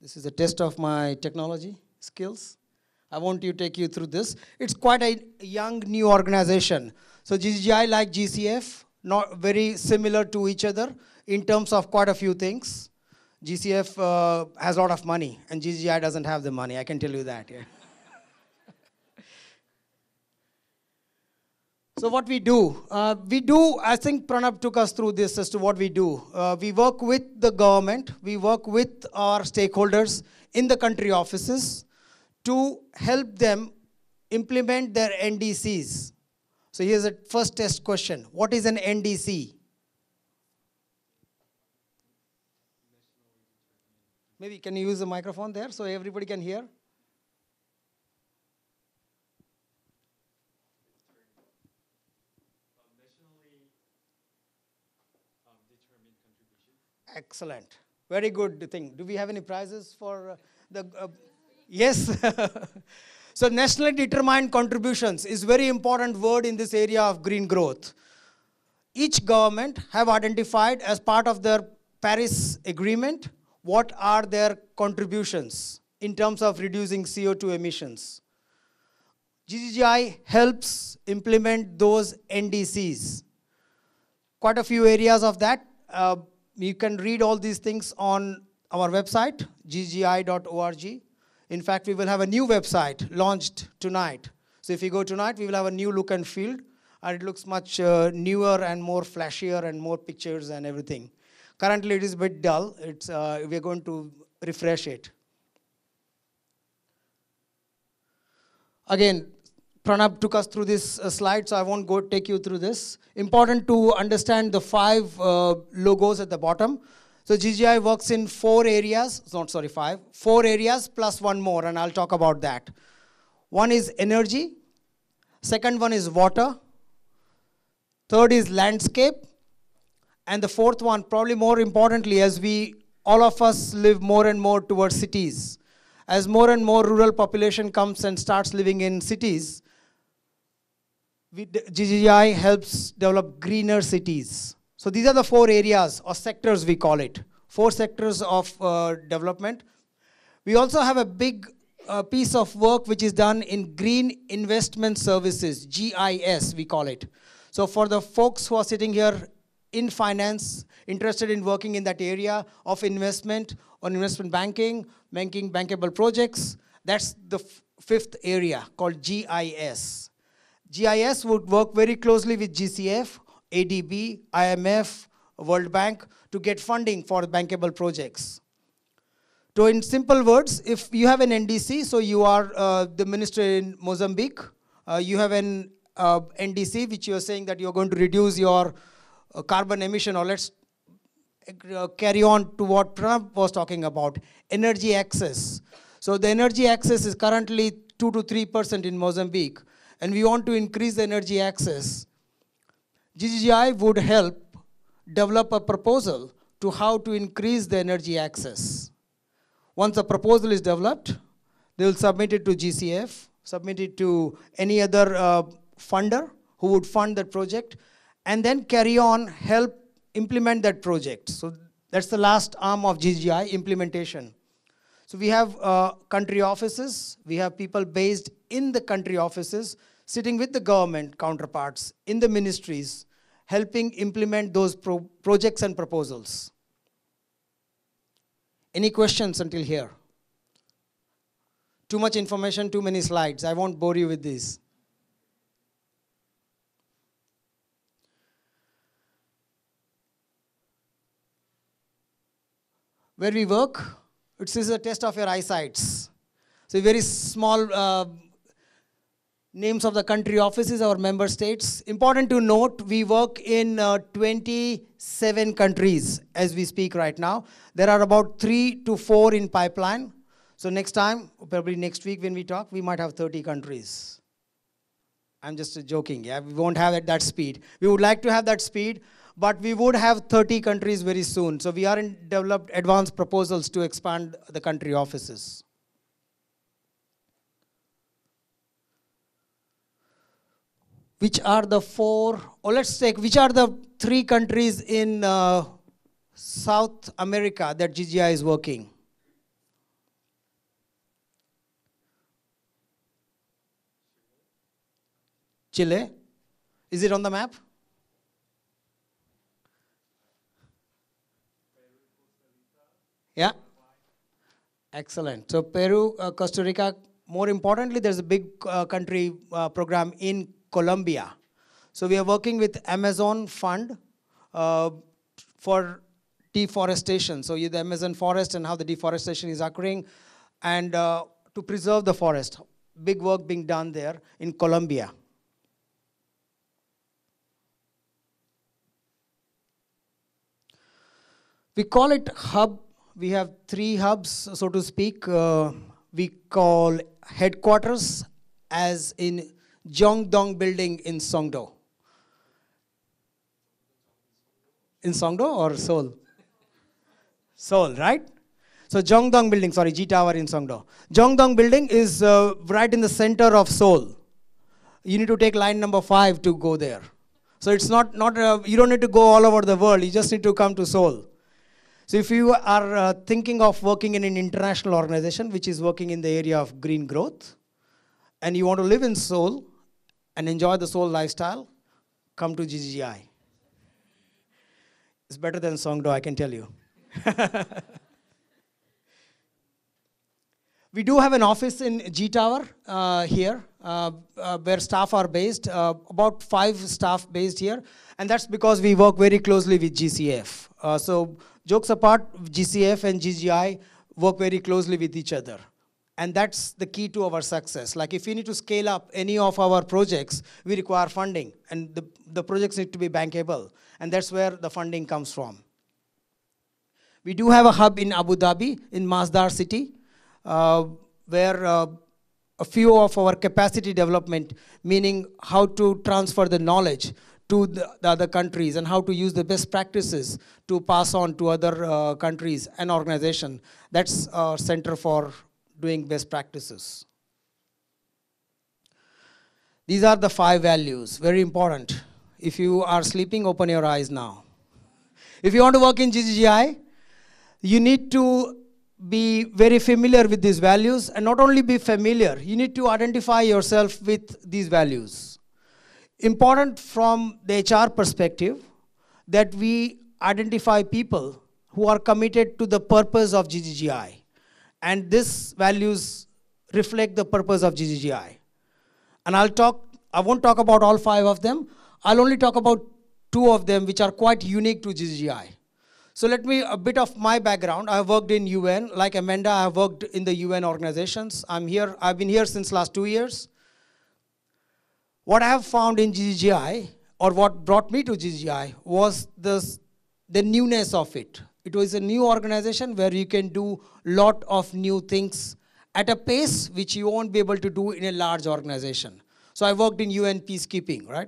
This is a test of my technology skills. I want to take you through this. It's quite a young, new organization. So Gggi, like GCF, not very similar to each other in terms of quite a few things. GCF has a lot of money, and Gggi doesn't have the money, I can tell you that. Yeah. So what we do, I think Pranab took us through this as to what we do. We work with the government, we work with our stakeholders in the country offices to help them implement their NDCs. So here's a first test question. What is an NDC? Maybe can you use the microphone there so everybody can hear? Excellent. Very good thing. Do we have any prizes for the... yes. So nationally determined contributions is very important word in this area of green growth. Each government have identified as part of their Paris Agreement what are their contributions in terms of reducing CO2 emissions. Gggi helps implement those NDCs. Quite a few areas of that. You can read all these things on our website, gggi.org. In fact, we will have a new website launched tonight. So if you go tonight, we will have a new look and feel. And it looks much newer and more flashier and more pictures and everything. Currently, it is a bit dull. We are going to refresh it. Again, Pranab took us through this slide, so I won't take you through this. Important to understand the 5 logos at the bottom. So Gggi works in 4 areas, 4 areas plus one more, and I'll talk about that. One is energy, second one is water, third is landscape, and the fourth one, probably more importantly, as all of us live more and more towards cities. As more and more rural population comes and starts living in cities, Gggi helps develop greener cities. So these are the 4 areas or sectors we call it. 4 sectors of development. We also have a big piece of work which is done in green investment services, GIS we call it. So for the folks who are sitting here in finance, interested in working in that area of investment or investment banking, making bankable projects, that's the 5th area called GIS. GIS would work very closely with GCF, ADB, IMF, World Bank to get funding for bankable projects. So in simple words, if you have an NDC, so you are the minister in Mozambique, you have an NDC which you are saying that you are going to reduce your carbon emission, or let's carry on to what Pranab was talking about, energy access. So the energy access is currently 2 to 3% in Mozambique, and we want to increase the energy access. Gggi would help develop a proposal to how to increase the energy access. Once a proposal is developed, they will submit it to GCF, submit it to any other funder who would fund that project, and then carry on, help implement that project. So that's the last arm of Gggi, implementation. So we have country offices, we have people based in the country offices, sitting with the government counterparts in the ministries, helping implement those projects and proposals. Any questions until here? Too much information, too many slides. I won't bore you with this. Where we work, this is a test of your eyesights. So very small Names of the country offices, our member states. Important to note, we work in 27 countries as we speak right now. There are about 3 to 4 in pipeline. So next time, probably next week when we talk, we might have 30 countries. I'm just joking, yeah? We won't have at that speed. We would like to have that speed, but we would have 30 countries very soon. So we are in developed advanced proposals to expand the country offices. Which are the 4, or let's take, which are the 3 countries in South America that GGI is working? Chile. Is it on the map? Yeah. Excellent. So Peru, Costa Rica. More importantly, there's a big country program in Colombia. So we are working with Amazon Fund for deforestation. So the Amazon forest and how the deforestation is occurring, and to preserve the forest. Big work being done there in Colombia. We call it hub. We have 3 hubs, so to speak. We call headquarters as in Jeongdong building in Songdo. In Songdo or Seoul? Seoul, right? So Jeongdong building, sorry, G Tower in Songdo. Jeongdong building is right in the center of Seoul. You need to take line number 5 to go there. So it's not you don't need to go all over the world, you just need to come to Seoul. So if you are thinking of working in an international organization which is working in the area of green growth, and you want to live in Seoul and enjoy the Seoul lifestyle, come to GGI. It's better than Songdo, I can tell you. We do have an office in G Tower here, where staff are based, about 5 staff based here, and that's because we work very closely with GCF. So jokes apart, GCF and GGI work very closely with each other. And that's the key to our success. Like if we need to scale up any of our projects, we require funding, and the projects need to be bankable. And that's where the funding comes from. We do have a hub in Abu Dhabi, in Masdar city, where a few of our capacity development, meaning how to transfer the knowledge to the other countries and how to use the best practices to pass on to other countries and organizations. That's our center for doing best practices. These are the 5 values, very important. If you are sleeping, open your eyes now. If you want to work in GGI, you need to be very familiar with these values, and not only be familiar, you need to identify yourself with these values. Important from the HR perspective that we identify people who are committed to the purpose of GGI. And these values reflect the purpose of GGI. And I won't talk about all 5 of them. I'll only talk about 2 of them which are quite unique to GGI. So a bit of my background. I have worked in UN. Like Amanda, I have worked in the UN organizations. I've been here since last 2 years. What I have found in GGI, or what brought me to GGI, was the newness of it. It was a new organization where you can do a lot of new things at a pace which you won't be able to do in a large organization. So I worked in UN peacekeeping, right?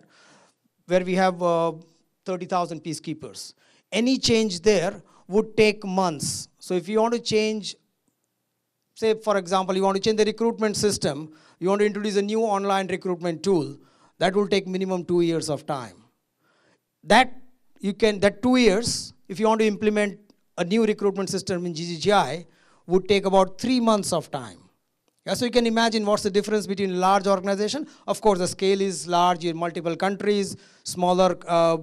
Where we have 30,000 peacekeepers. Any change there would take months. So if you want to change, say for example, you want to change the recruitment system, you want to introduce a new online recruitment tool, that will take minimum 2 years of time. That 2 years, if you want to implement a new recruitment system in GGI, would take about 3 months of time. Yeah, so you can imagine what's the difference between a large organization. Of course, the scale is large in multiple countries, smaller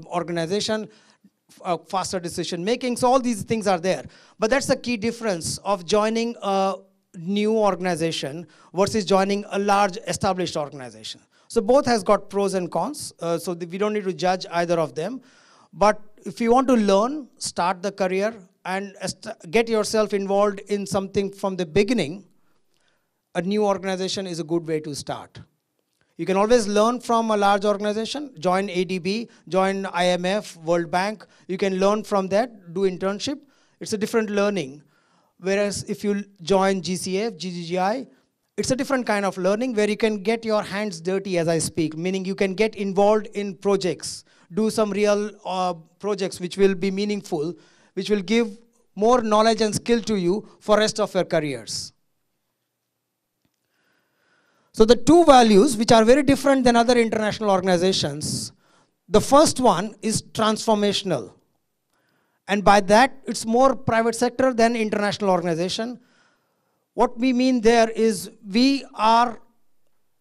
organization, faster decision making. So all these things are there. But that's the key difference of joining a new organization versus joining a large established organization. So both has got pros and cons. So we don't need to judge either of them. But if you want to learn, start the career, and get yourself involved in something from the beginning, a new organization is a good way to start. You can always learn from a large organization, join ADB, join IMF, World Bank. You can learn from that, do internship. It's a different learning. Whereas if you join GCF, GGGI, it's a different kind of learning where you can get your hands dirty as I speak, meaning you can get involved in projects, do some real projects which will be meaningful, which will give more knowledge and skill to you for rest of your careers. So the two values which are very different than other international organizations, the first one is transformational. And by that, it's more private sector than international organization. What we mean there is we are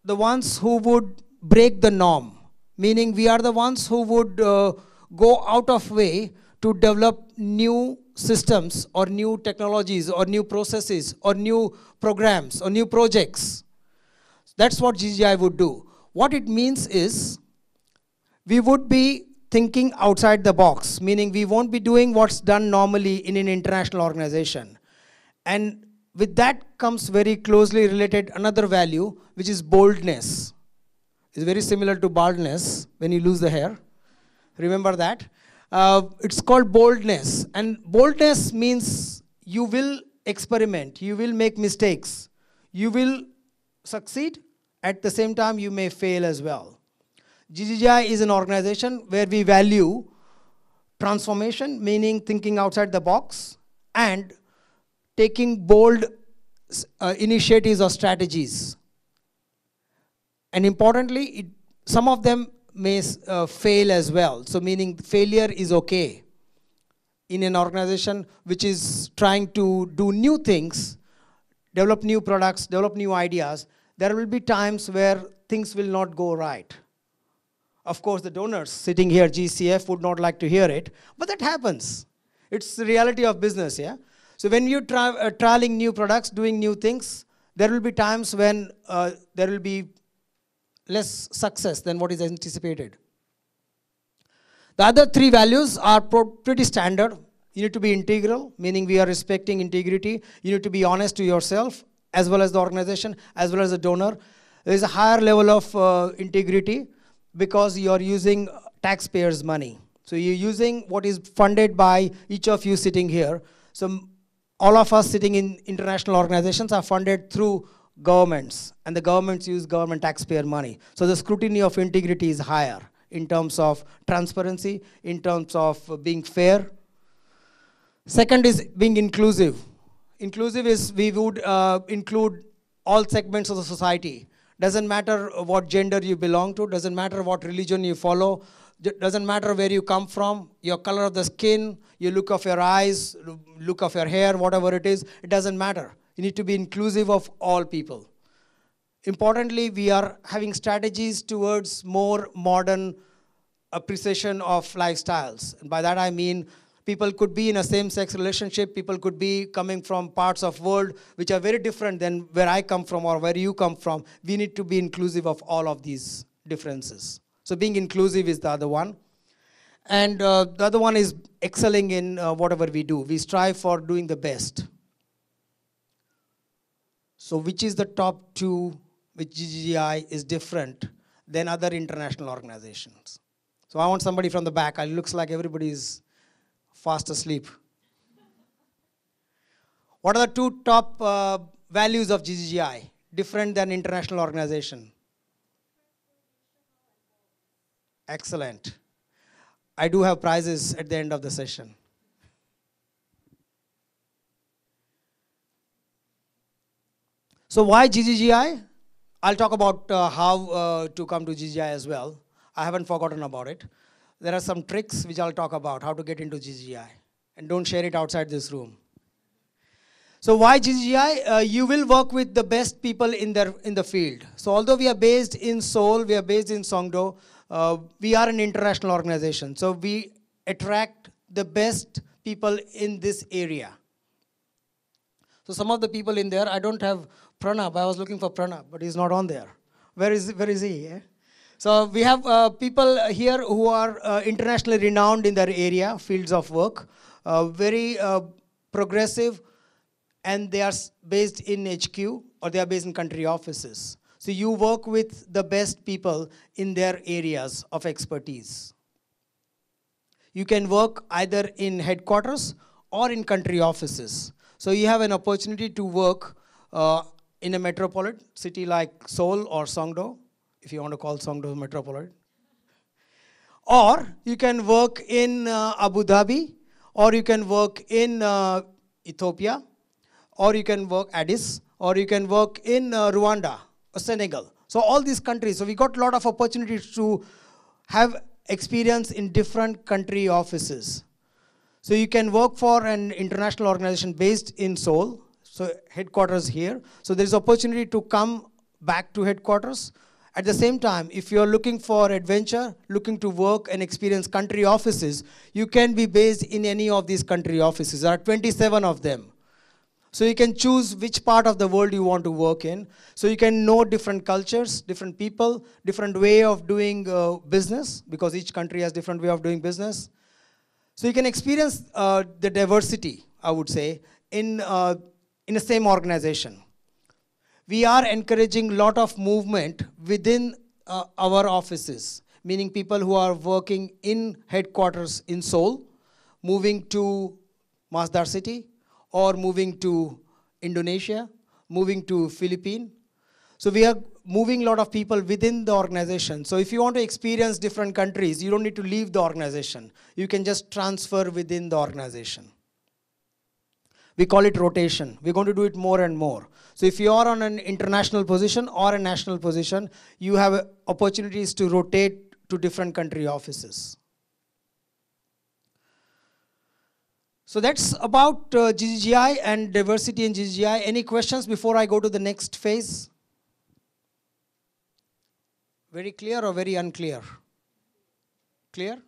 the ones who would break the norm, meaning we are the ones who would go out of way to develop new systems or new technologies or new processes or new programs or new projects. That's what GGI would do. What it means is we would be thinking outside the box, meaning we won't be doing what's done normally in an international organization. And with that comes very closely related another value, which is boldness. It's very similar to baldness when you lose the hair. Remember that? It's called boldness. And boldness means you will experiment, you will make mistakes, you will succeed, at the same time you may fail as well. GGGI is an organization where we value transformation, meaning thinking outside the box, and taking bold initiatives or strategies. And importantly, some of them may fail as well. So meaning failure is okay. In an organization which is trying to do new things, develop new products, develop new ideas, there will be times where things will not go right. Of course, the donors sitting here, GCF, would not like to hear it, but that happens. It's the reality of business, yeah? So when you're trialing new products, doing new things, there will be times when there will be less success than what is anticipated. The other three values are pretty standard. You need to be integral, meaning we are respecting integrity. You need to be honest to yourself, as well as the organization, as well as the donor. There is a higher level of integrity because you are using taxpayers' money. So you're using what is funded by each of you sitting here. So all of us sitting in international organizations are funded through governments, and the governments use government taxpayer money. So the scrutiny of integrity is higher in terms of transparency, in terms of being fair. Second is being inclusive. Inclusive is we would include all segments of the society. Doesn't matter what gender you belong to, doesn't matter what religion you follow, doesn't matter where you come from, your color of the skin, your look of your eyes, look of your hair, whatever it is, it doesn't matter. You need to be inclusive of all people. Importantly, we are having strategies towards more modern appreciation of lifestyles. And by that I mean people could be in a same-sex relationship, people could be coming from parts of the world which are very different than where I come from or where you come from. We need to be inclusive of all of these differences. So being inclusive is the other one. And the other one is excelling in whatever we do. We strive for doing the best. So which is the top two which GGGI is different than other international organizations? So I want somebody from the back. It looks like everybody is fast asleep. What are the two top values of GGGI, different than international organization? Excellent. I do have prizes at the end of the session. So why GGGI? I'll talk about how to come to GGGI as well. I haven't forgotten about it. There are some tricks which I'll talk about, how to get into GGGI. And don't share it outside this room. So why GGGI? You will work with the best people in the field. So although we are based in Seoul, we are based in Songdo, we are an international organization. So we attract the best people in this area. So some of the people in there, I don't have Pranab. I was looking for Pranab, but he's not on there. Where is he? Yeah? So we have people here who are internationally renowned in their area, fields of work, very progressive, and they are based in HQ or they are based in country offices. So you work with the best people in their areas of expertise. You can work either in headquarters or in country offices. So you have an opportunity to work in a metropolitan city like Seoul or Songdo, if you want to call Songdo metropolitan. Or you can work in Abu Dhabi, or you can work in Ethiopia, or you can work Addis, or you can work in Rwanda or Senegal. So all these countries, so we got a lot of opportunities to have experience in different country offices. So you can work for an international organization based in Seoul, so headquarters here. So there's opportunity to come back to headquarters. At the same time, if you're looking for adventure, looking to work and experience country offices, you can be based in any of these country offices. There are 27 of them. So you can choose which part of the world you want to work in. So you can know different cultures, different people, different way of doing business, because each country has different way of doing business. So you can experience the diversity, I would say, in the same organization. We are encouraging a lot of movement within our offices, meaning people who are working in headquarters in Seoul, moving to Masdar City, or moving to Indonesia, moving to Philippines. So we are moving a lot of people within the organization. So if you want to experience different countries, you don't need to leave the organization. You can just transfer within the organization. We call it rotation. We're going to do it more and more. So if you are on an international position or a national position, you have opportunities to rotate to different country offices. So that's about GGGI and diversity in GGGI. Any questions before I go to the next phase? Very clear or very unclear? Clear?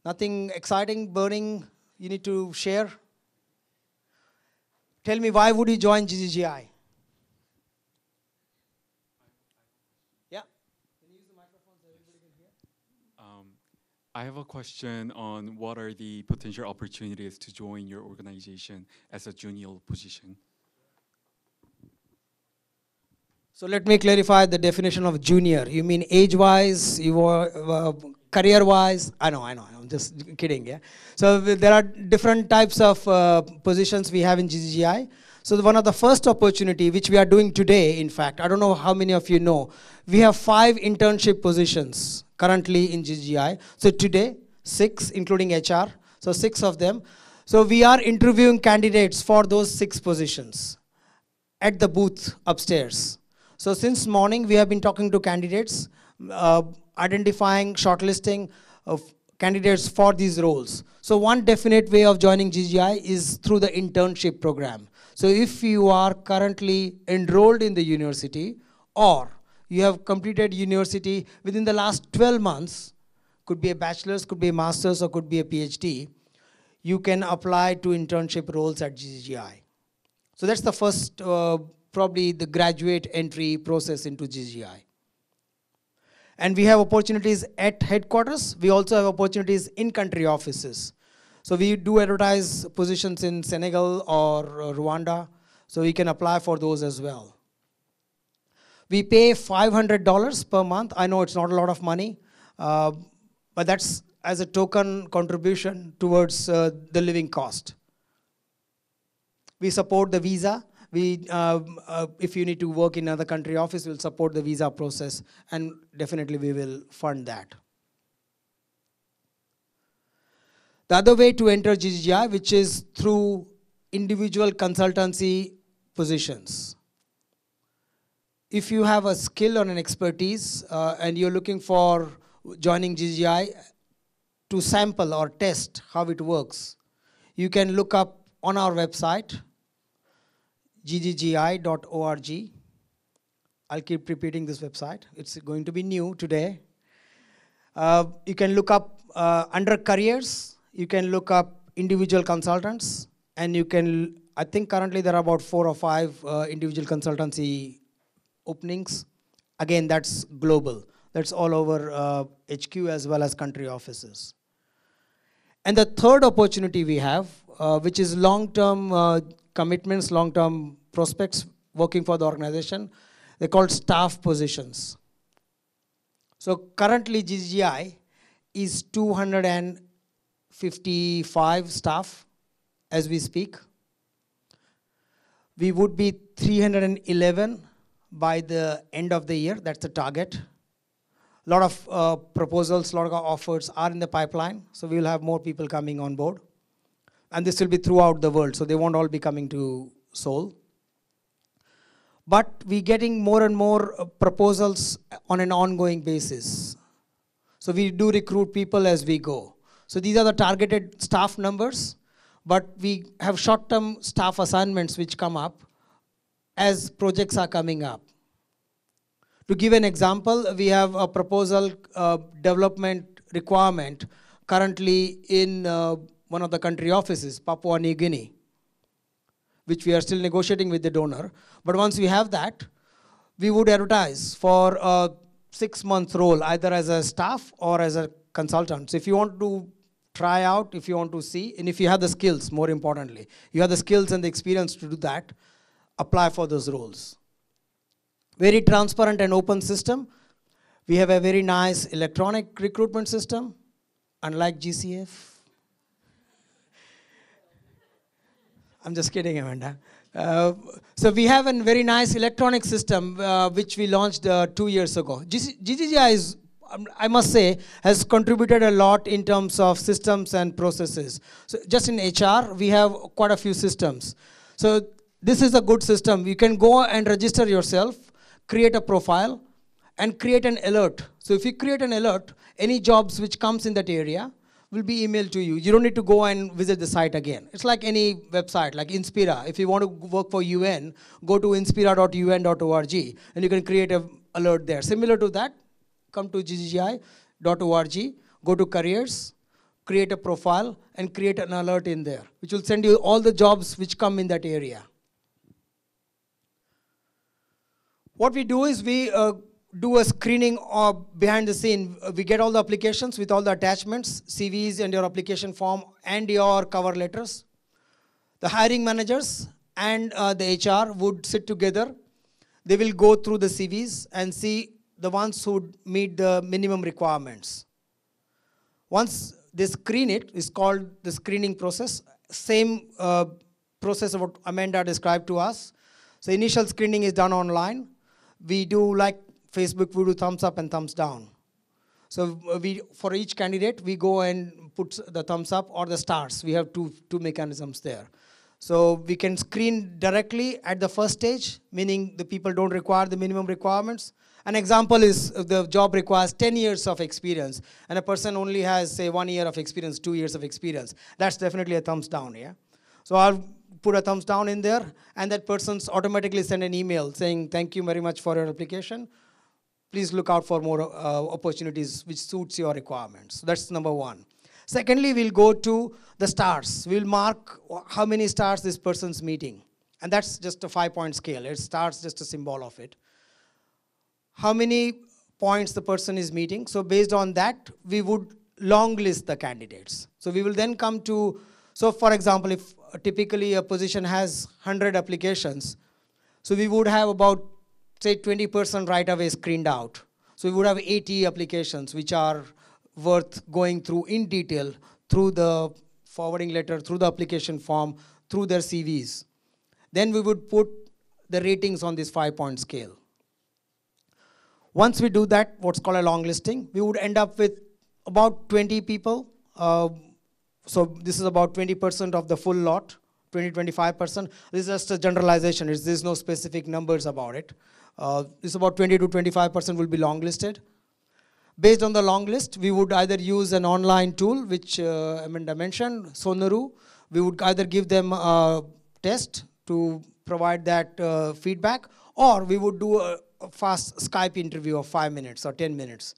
Nothing exciting, burning, you need to share? Tell me, why would you join GGGI? Yeah? Can you use the microphone so everybody can hear?
I have a question on what are the potential opportunities to join your organization as a junior position.
So let me clarify the definition of junior. You mean age-wise, career-wise? I know, I'm just kidding, yeah? So there are different types of positions we have in GGGI. So one of the first opportunity, which we are doing today, in fact, I don't know how many of you know, we have 5 internship positions currently in GGGI. So today, 6, including HR, so 6 of them. So we are interviewing candidates for those 6 positions at the booth upstairs. So since morning, we have been talking to candidates, identifying, shortlisting of candidates for these roles. So one definite way of joining GGI is through the internship program. So if you are currently enrolled in the university, or you have completed university within the last 12 months, could be a bachelor's, could be a master's, or could be a PhD, you can apply to internship roles at GGI. So that's the first, probably the graduate entry process into GGI. And we have opportunities at headquarters. We also have opportunities in country offices. So we do advertise positions in Senegal or Rwanda, so we can apply for those as well. We pay $500 per month. I know it's not a lot of money, but that's as a token contribution towards the living cost. We support the visa. If you need to work in another country office, we'll support the visa process, and definitely we will fund that. The other way to enter GGGI, which is through individual consultancy positions. If you have a skill or an expertise and you're looking for joining GGGI to sample or test how it works, you can look up on our website, gggi.org. I'll keep repeating this website. It's going to be new today. You can look up under careers, you can look up individual consultants, and you can, I think currently there are about 4 or 5 individual consultancy openings. Again, that's global. That's all over HQ as well as country offices. And the third opportunity we have, which is long-term commitments, long-term prospects, working for the organization. They're called staff positions. So currently GGI is 255 staff as we speak. We would be 311 by the end of the year. That's the target. A lot of proposals, a lot of offers are in the pipeline. So we will have more people coming on board. And this will be throughout the world. So they won't all be coming to Seoul. But we're getting more and more proposals on an ongoing basis. So we do recruit people as we go. So these are the targeted staff numbers. But we have short-term staff assignments which come up as projects are coming up. To give an example, we have a proposal development requirement currently in one of the country offices, Papua New Guinea, which we are still negotiating with the donor. But once we have that, we would advertise for a 6-month role, either as a staff or as a consultant. So if you want to try out, if you want to see, and if you have the skills, more importantly, you have the skills and the experience to do that, apply for those roles. Very transparent and open system. We have a very nice electronic recruitment system, unlike GCF. I'm just kidding, Amanda. So we have a very nice electronic system which we launched 2 years ago. GGI is, I must say, has contributed a lot in terms of systems and processes. So just in HR, we have quite a few systems. So this is a good system. You can go and register yourself, create a profile, and create an alert. So if you create an alert, any jobs which comes in that area will be emailed to you. You don't need to go and visit the site again. It's like any website, like Inspira. If you want to work for UN, go to inspira.un.org, and you can create an alert there. Similar to that, come to gggi.org, go to careers, create a profile, and create an alert in there, which will send you all the jobs which come in that area. What we do is we do a screening behind the scene. We get all the applications with all the attachments, CVs and your application form and your cover letters. The hiring managers and the HR would sit together. They will go through the CVs and see the ones who meet the minimum requirements. Once they screen it, it's called the screening process. Same process of what Amanda described to us. So initial screening is done online. We do like Facebook, we do thumbs up and thumbs down. So for each candidate, we go and put the thumbs up or the stars. We have two mechanisms there. So we can screen directly at the first stage, meaning the people don't require the minimum requirements. An example is the job requires 10 years of experience, and a person only has, say, 1 year of experience, 2 years of experience. That's definitely a thumbs down, yeah? So I'll put a thumbs down in there, and that person's automatically send an email saying, thank you very much for your application. Please look out for more opportunities which suits your requirements. So that's number one. Secondly, we'll go to the stars. We'll mark how many stars this person's meeting. And that's just a 5-point scale. It stars just a symbol of it. How many points the person is meeting. So based on that, we would long list the candidates. So we will then come to, so for example, if typically a position has 100 applications, so we would have about, say, 20% right away screened out. So we would have 80 applications which are worth going through in detail through the forwarding letter, through the application form, through their CVs. Then we would put the ratings on this 5-point scale. Once we do that, what's called a long listing, we would end up with about 20 people. So this is about 20% of the full lot, 20-25%. This is just a generalization. There's no specific numbers about it. This about 20 to 25% will be long listed. Based on the long list, we would either use an online tool, which Amanda mentioned, Sonaru. We would either give them a test to provide that feedback, or we would do a fast Skype interview of 5 minutes or 10 minutes.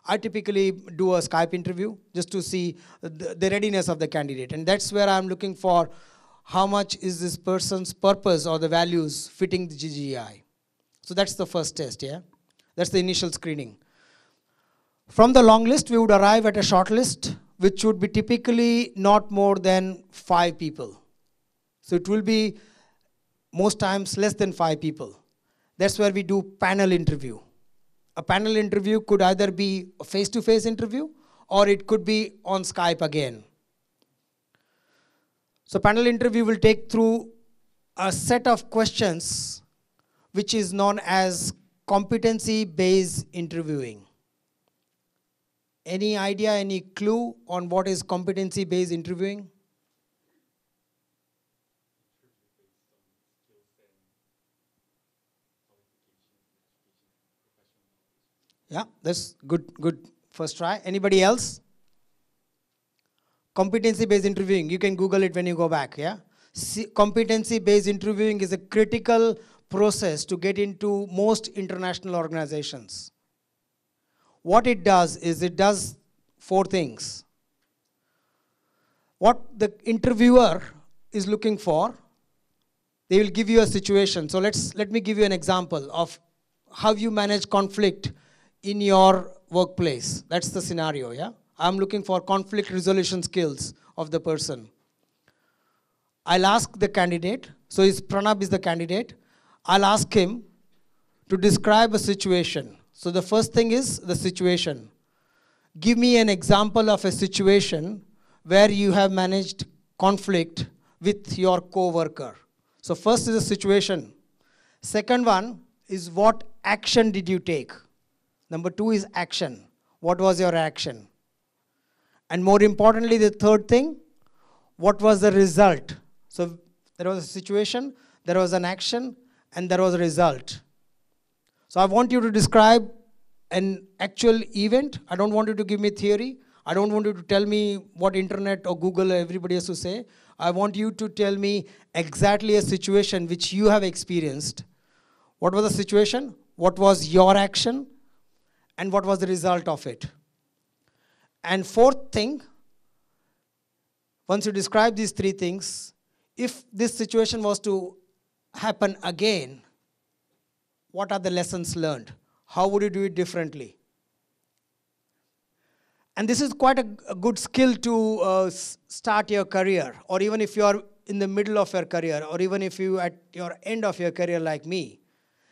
I typically do a Skype interview just to see the readiness of the candidate. And that's where I'm looking for how much is this person's purpose or the values fitting the GGI. So that's the first test, yeah? That's the initial screening. From the long list, we would arrive at a short list, which would be typically not more than 5 people. So it will be most times less than 5 people. That's where we do panel interview. A panel interview could either be a face-to-face interview or it could be on Skype again. So panel interview will take through a set of questions which is known as competency-based interviewing. Any idea, any clue on what is competency-based interviewing? Yeah, that's good first try. Anybody else? Competency-based interviewing, you can Google it when you go back, yeah? Competency-based interviewing is a critical process to get into most international organizations. What it does is it does 4 things. What the interviewer is looking for, they will give you a situation. So let me give you an example of how you manage conflict in your workplace. That's the scenario, yeah? I'm looking for conflict resolution skills of the person. I'll ask the candidate, so Pranab is the candidate. I'll ask him to describe a situation. So the first thing is the situation. Give me an example of a situation where you have managed conflict with your co-worker. So first is the situation. Second one is what action did you take? Number 2 is action. What was your action? And more importantly, the third thing, what was the result? So there was a situation, there was an action, and there was a result. So I want you to describe an actual event. I don't want you to give me theory. I don't want you to tell me what internet or Google or everybody has to say. I want you to tell me exactly a situation which you have experienced. What was the situation? What was your action? And what was the result of it? And fourth thing, once you describe these 3 things, if this situation was to happen again, what are the lessons learned? How would you do it differently? And this is quite a good skill to start your career, or even if you are in the middle of your career, or even if you at your end of your career like me,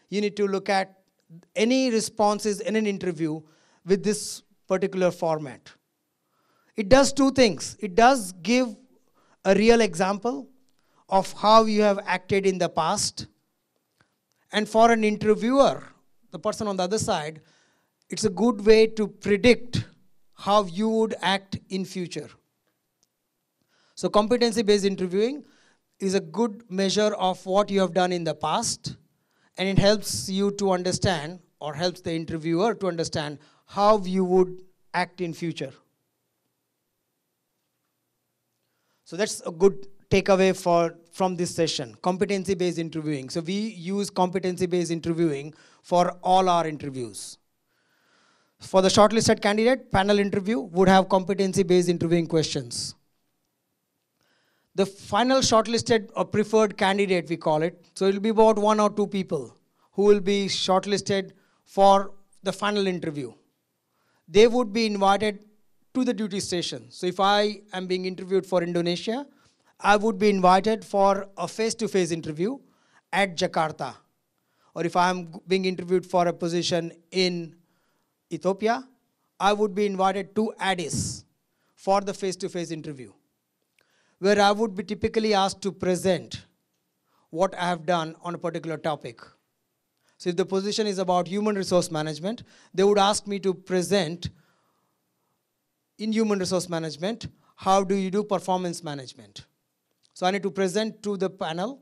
you need to look at any responses in an interview with this particular format. It does 2 things. It does give a real example of how you have acted in the past. And for an interviewer, the person on the other side, it's a good way to predict how you would act in future. So competency-based interviewing is a good measure of what you have done in the past, and it helps you to understand, or helps the interviewer to understand, how you would act in future. So that's a good takeaway from this session, competency-based interviewing. So we use competency-based interviewing for all our interviews. For the shortlisted candidate, panel interview would have competency-based interviewing questions. The final shortlisted or preferred candidate, we call it, so it will be about 1 or 2 people who will be shortlisted for the final interview. They would be invited to the duty station. So if I am being interviewed for Indonesia, I would be invited for a face-to-face interview at Jakarta. Or if I am being interviewed for a position in Ethiopia, I would be invited to Addis for the face-to-face interview, where I would be typically asked to present what I have done on a particular topic. So if the position is about human resource management, they would ask me to present in human resource management, how do you do performance management? So I need to present to the panel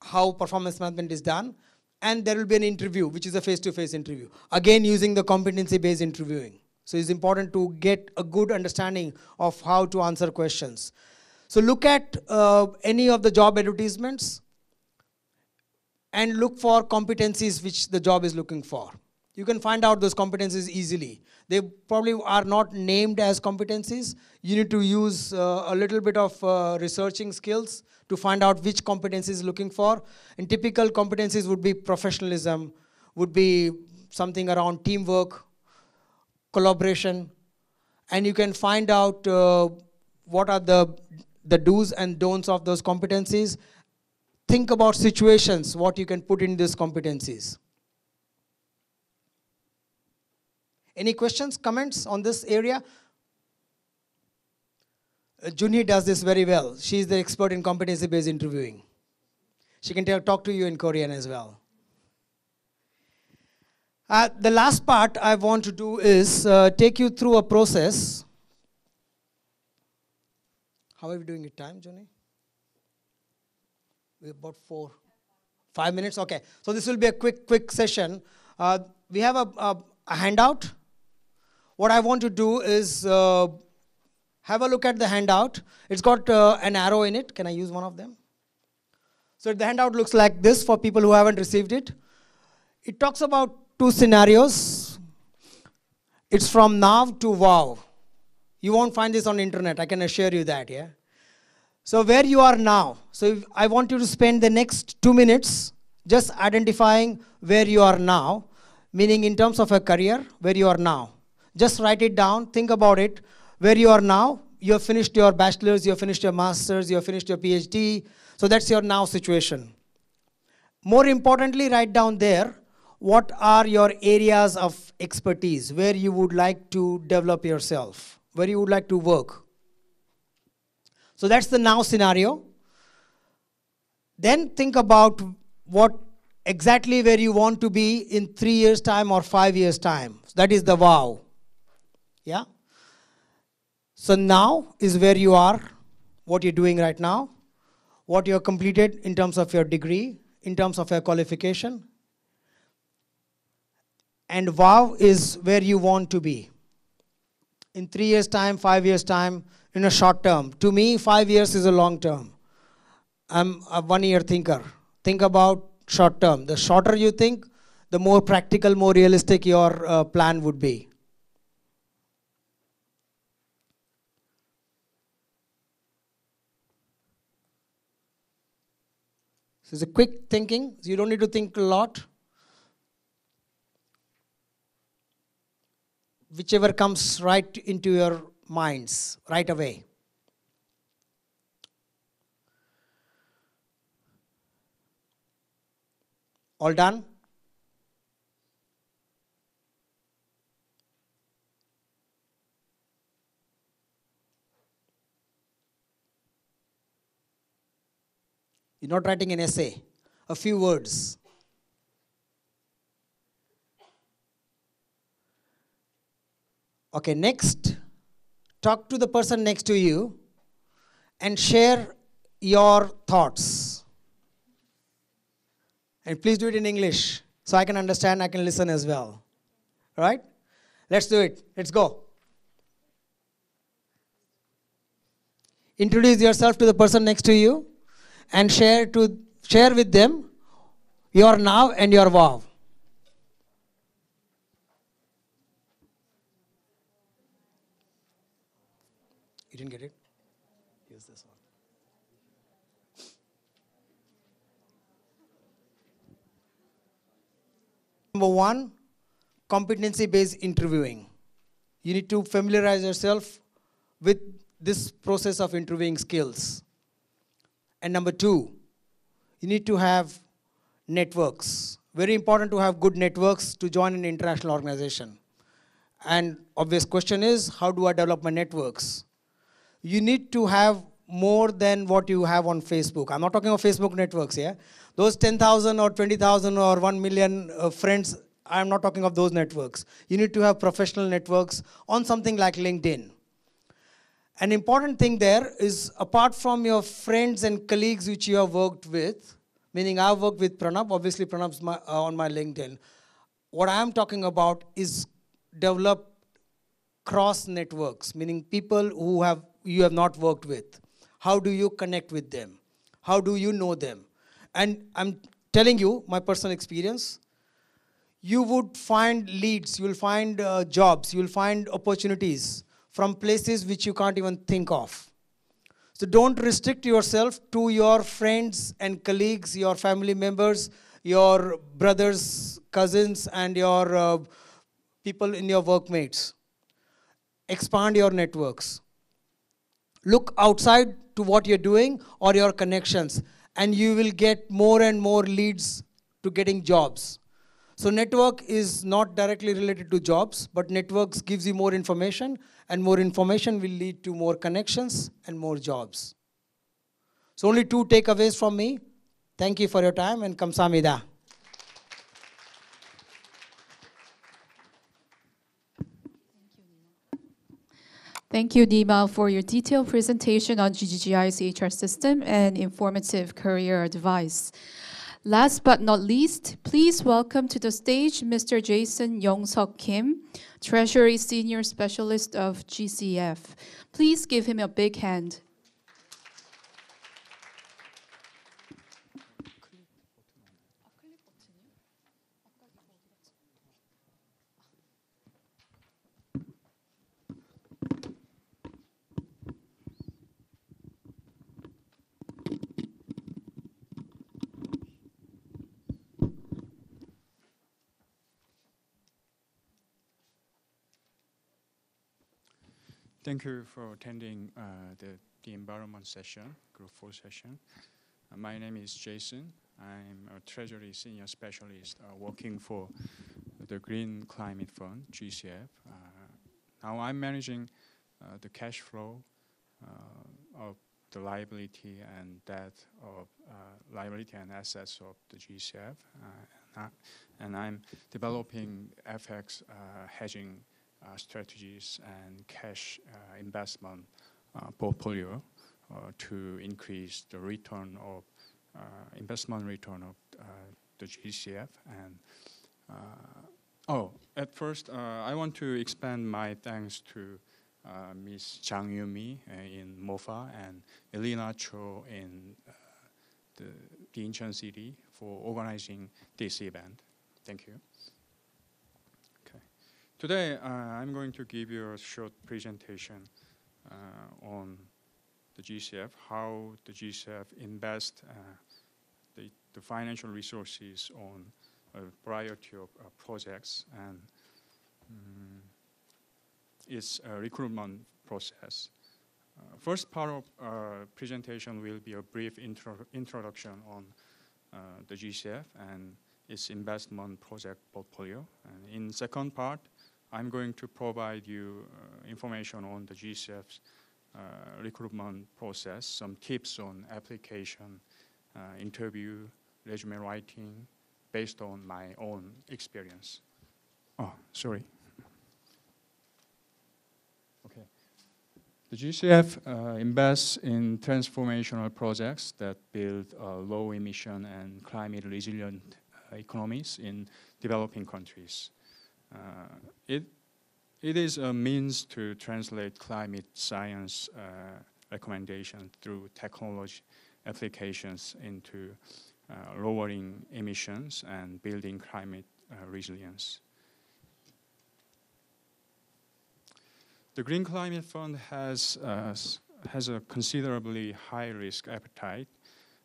how performance management is done, and there will be an interview, which is a face-to-face interview, again using the competency-based interviewing. So it's important to get a good understanding of how to answer questions. So look at any of the job advertisements and look for competencies which the job is looking for. You can find out those competencies easily. They probably are not named as competencies. You need to use a little bit of researching skills to find out which competencies is looking for. And typical competencies would be professionalism, would be something around teamwork, collaboration, and you can find out what are the do's and don'ts of those competencies. think about situations, what you can put in these competencies. Any questions, comments on this area? Junhee does this very well. She's the expert in competency-based interviewing. She can talk to you in Korean as well. The last part I want to do is take you through a process. How are we doing with time, Junhee? We're about 5 minutes. Okay, so this will be a quick session. We have a handout. What I want to do is have a look at the handout. It's got an arrow in it. Can I use one of them? So the handout looks like this for people who haven't received it. It talks about 2 scenarios. It's from now to wow. You won't find this on the internet, I can assure you that, yeah? So where you are now. So I want you to spend the next 2 minutes just identifying where you are now, meaning in terms of a career, where you are now. Just write it down, think about it. Where you are now, you have finished your bachelor's, you have finished your master's, you have finished your PhD. So that's your now situation. More importantly, write down there, what are your areas of expertise, where you would like to develop yourself, where you would like to work. So that's the now scenario. Then think about what exactly where you want to be in 3 years' time or 5 years' time. That is the wow. Yeah? So now is where you are, what you're doing right now, what you have completed in terms of your degree, in terms of your qualification. And wow is where you want to be. In 3 years' time, 5 years' time, in a short term. To me, 5 years is a long term. I'm a 1-year thinker. Think about short term. The shorter you think, the more practical, more realistic your plan would be. So it's a quick thinking. So you don't need to think a lot. Whichever comes right into your minds right away. All done? You're not writing an essay, a few words. Okay, next, talk to the person next to you and share your thoughts. And please do it in English so I can understand, I can listen as well. All right? Let's do it. Let's go. Introduce yourself to the person next to you and share with them your now and your wow. You didn't get it? Use this one. Number 1, competency-based interviewing. You need to familiarize yourself with this process of interviewing skills. And number 2, you need to have networks. Very important to have good networks to join an international organization. And obvious question is, how do I develop my networks? You need to have more than what you have on Facebook. I'm not talking of Facebook networks here. Those 10,000 or 20,000 or 1 million friends, I'm not talking of those networks. You need to have professional networks on something like LinkedIn. An important thing there is, apart from your friends and colleagues which you have worked with, meaning I've worked with Pranab, obviously Pranab's on my LinkedIn. What I am talking about is develop cross networks, meaning people who you have not worked with. How do you connect with them? How do you know them? And I'm telling you my personal experience. You would find leads, you will find jobs, you will find opportunities from places which you can't even think of. So don't restrict yourself to your friends and colleagues, your family members, your brothers, cousins, and your people in your workmates. Expand your networks. Look outside to what you're doing or your connections and you will get more and more leads to getting jobs. So network is not directly related to jobs, but networks gives you more information, and more information will lead to more connections and more jobs. So only 2 takeaways from me. Thank you for your time, and kamsahamnida.
Thank you, Nirmal, for your detailed presentation on GGGI's HR system and informative career advice. Last but not least, please welcome to the stage Mr. Jason Youngseok Kim, Treasury Senior Specialist of GCF. Please give him a big hand.
Thank you for attending the environment session, group 4 session. My name is Jason. I'm a Treasury Senior Specialist working for the Green Climate Fund, GCF. Now I'm managing the cash flow of the liability and debt of liability and assets of the GCF. And I'm developing FX hedging strategies and cash investment portfolio to increase the return of investment return of the GCF. And at first, I want to expand my thanks to Ms. Jang Yumi in MOFA and Elena Cho in the Incheon City for organizing this event. Thank you. Today, I'm going to give you a short presentation on the GCF, how the GCF invests the financial resources on a variety of projects and its recruitment process. First part of our presentation will be a brief introduction on the GCF and its investment project portfolio. And in second part, I'm going to provide you information on the GCF's recruitment process, some tips on application, interview, resume writing, based on my own experience. Oh, sorry. Okay. The GCF invests in transformational projects that build low emission and climate resilient economies in developing countries. It is a means to translate climate science recommendations through technology applications into lowering emissions and building climate resilience. The Green Climate Fund has a considerably high risk appetite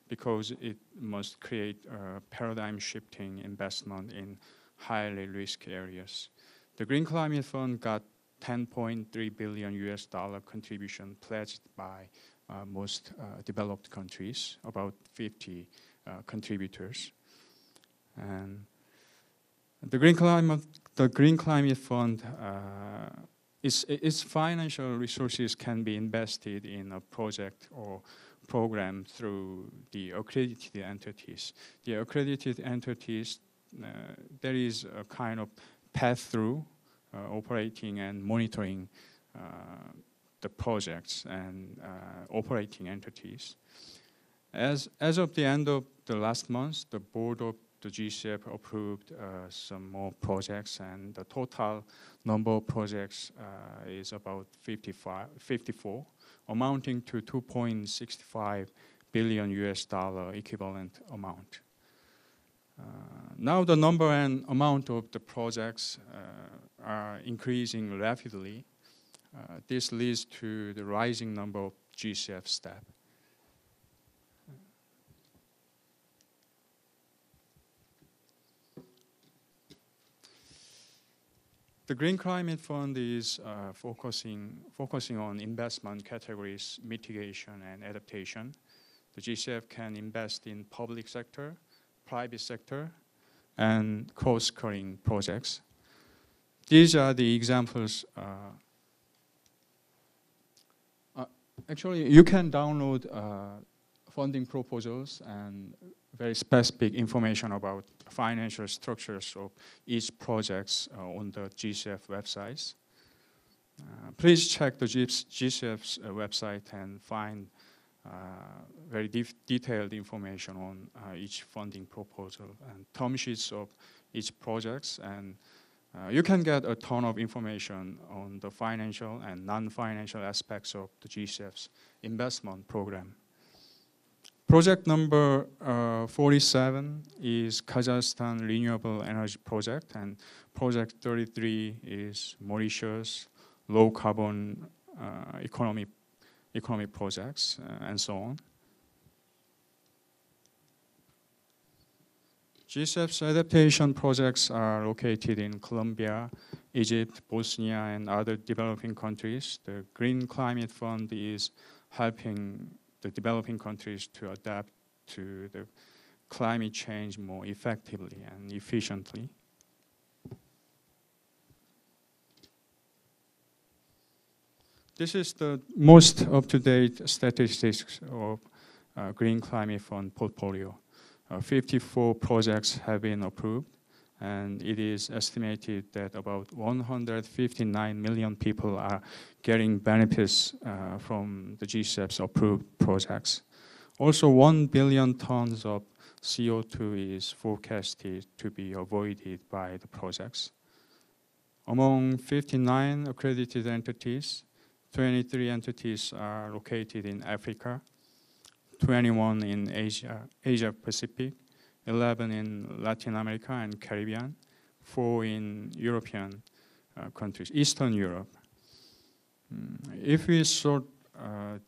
because it must create a paradigm shifting investment in highly risky areas. The Green Climate Fund got $10.3 billion contribution pledged by most developed countries, about 50 contributors. And the Green Climate Fund, its financial resources can be invested in a project or program through the accredited entities. The accredited entities, there is a kind of pass-through operating and monitoring the projects and operating entities. As of the end of the last month, the board of the GCF approved some more projects, and the total number of projects is about 54, amounting to $2.65 billion equivalent amount. Now the number and amount of the projects are increasing rapidly. This leads to the rising number of GCF staff. The Green Climate Fund is focusing on investment categories, mitigation and adaptation. the GCF can invest in public sector, private sector, and cross-cutting projects. These are the examples. Actually, you can download funding proposals and very specific information about financial structures of each projects on the GCF websites. Please check the GCF's website and find very detailed information on each funding proposal and term sheets of each projects, and you can get a ton of information on the financial and non-financial aspects of the GCF's investment program. Project number 47 is Kazakhstan Renewable Energy Project, and project 33 is Mauritius low carbon economy projects, and so on. GCF's adaptation projects are located in Colombia, Egypt, Bosnia, and other developing countries. The Green Climate Fund is helping the developing countries to adapt to the climate change more effectively and efficiently. This is the most up-to-date statistics of Green Climate Fund portfolio. 54 projects have been approved, and it is estimated that about 159 million people are getting benefits from the GCF's approved projects. Also, 1 billion tons of CO2 is forecasted to be avoided by the projects. Among 59 accredited entities, 23 entities are located in Africa, 21 in Asia Pacific, 11 in Latin America and Caribbean, 4 in European countries, Eastern Europe. If we sort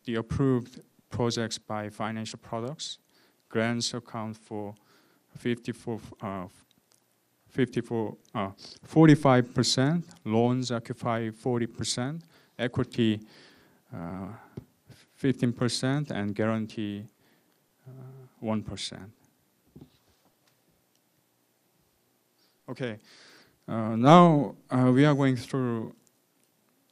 the approved projects by financial products, grants account for 45%, loans occupy 40%, equity 15%, and guarantee 1%. Okay, now we are going through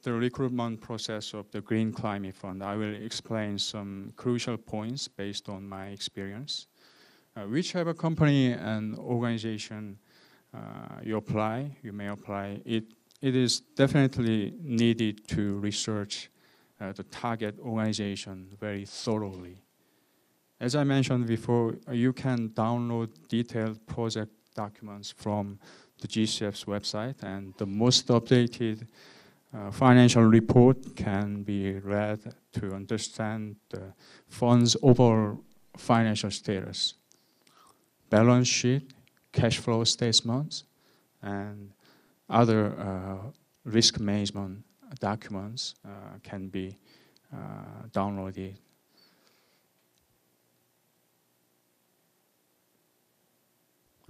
the recruitment process of the Green Climate Fund. I will explain some crucial points based on my experience. Whichever company and organization you may apply, it is definitely needed to research the target organization very thoroughly. As I mentioned before, you can download detailed project documents from the GCF's website, and the most updated financial report can be read to understand the fund's overall financial status. Balance sheet, cash flow statements, and other risk management documents can be downloaded.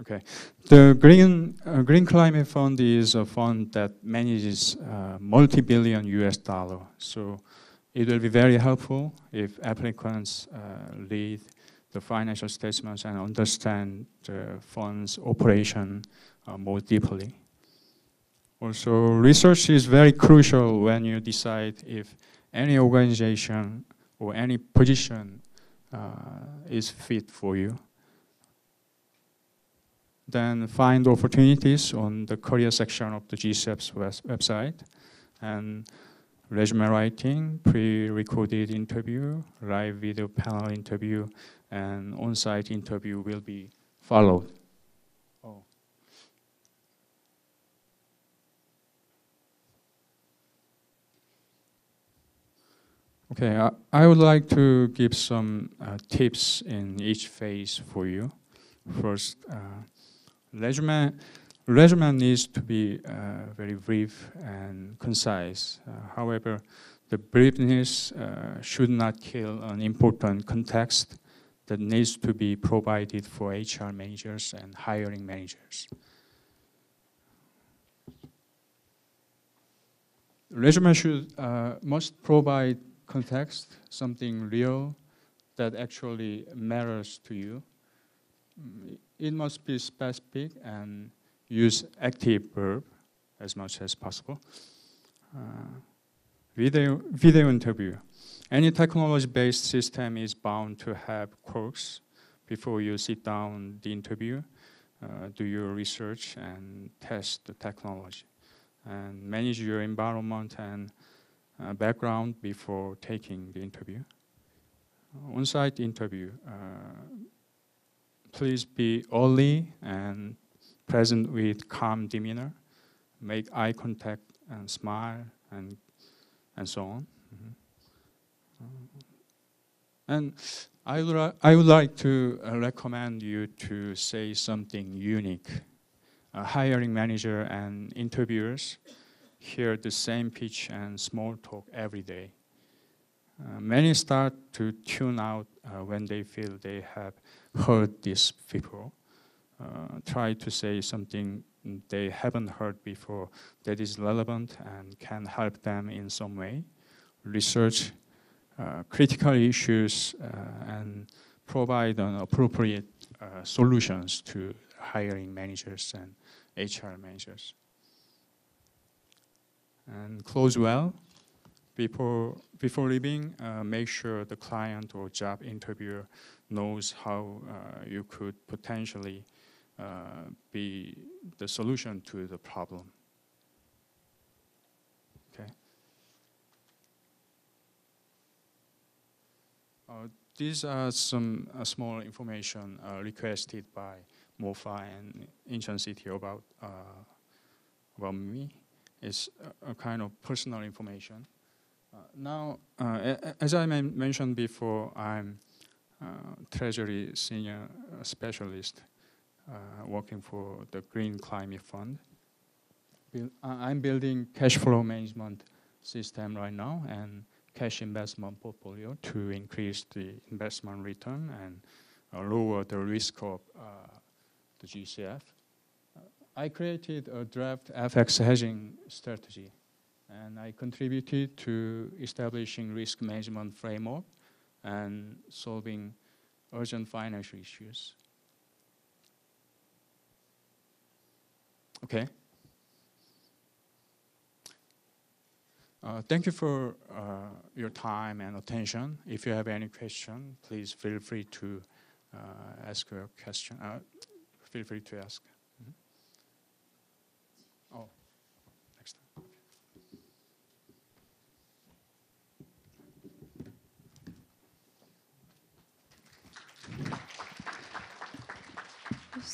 Okay, the Green Climate Fund is a fund that manages multi-billion US dollar. So it will be very helpful if applicants read the financial statements and understand the fund's operation more deeply. Also, research is very crucial when you decide if any organization or any position is fit for you. Then find opportunities on the career section of the GCF's website, and resume writing, pre-recorded interview, live video panel interview, and on-site interview will be followed. Okay, I would like to give some tips in each phase for you. First, resume needs to be very brief and concise. However, the briefness should not kill an important context that needs to be provided for HR managers and hiring managers. Resume must provide context, something real, that actually matters to you. It must be specific and use active verb as much as possible. Video interview. Any technology-based system is bound to have quirks. Before you sit down the interview, do your research and test the technology. And manage your environment and background before taking the interview. On-site interview. Please be early and present with calm demeanor. Make eye contact and smile and so on. And I would like to recommend you to say something unique. Hiring manager and interviewers hear the same pitch and small talk every day. Many start to tune out when they feel they have heard this before. Try to say something they haven't heard before that is relevant and can help them in some way. Research critical issues and provide appropriate solutions to hiring managers and HR managers. And close well. Before leaving, make sure the client or job interviewer knows how you could potentially be the solution to the problem. Okay. These are some small information requested by MOFA and Incheon City about me. It's a kind of personal information. Now, as I mentioned before, I'm Treasury Senior Specialist working for the Green Climate Fund. I'm building cash flow management system right now and cash investment portfolio to increase the investment return and lower the risk of the GCF. I created a draft FX hedging strategy, and I contributed to establishing risk management framework and solving urgent financial issues. Okay. Thank you for your time and attention. If you have any question, please feel free to ask your question. Feel free to ask. Oh, next time.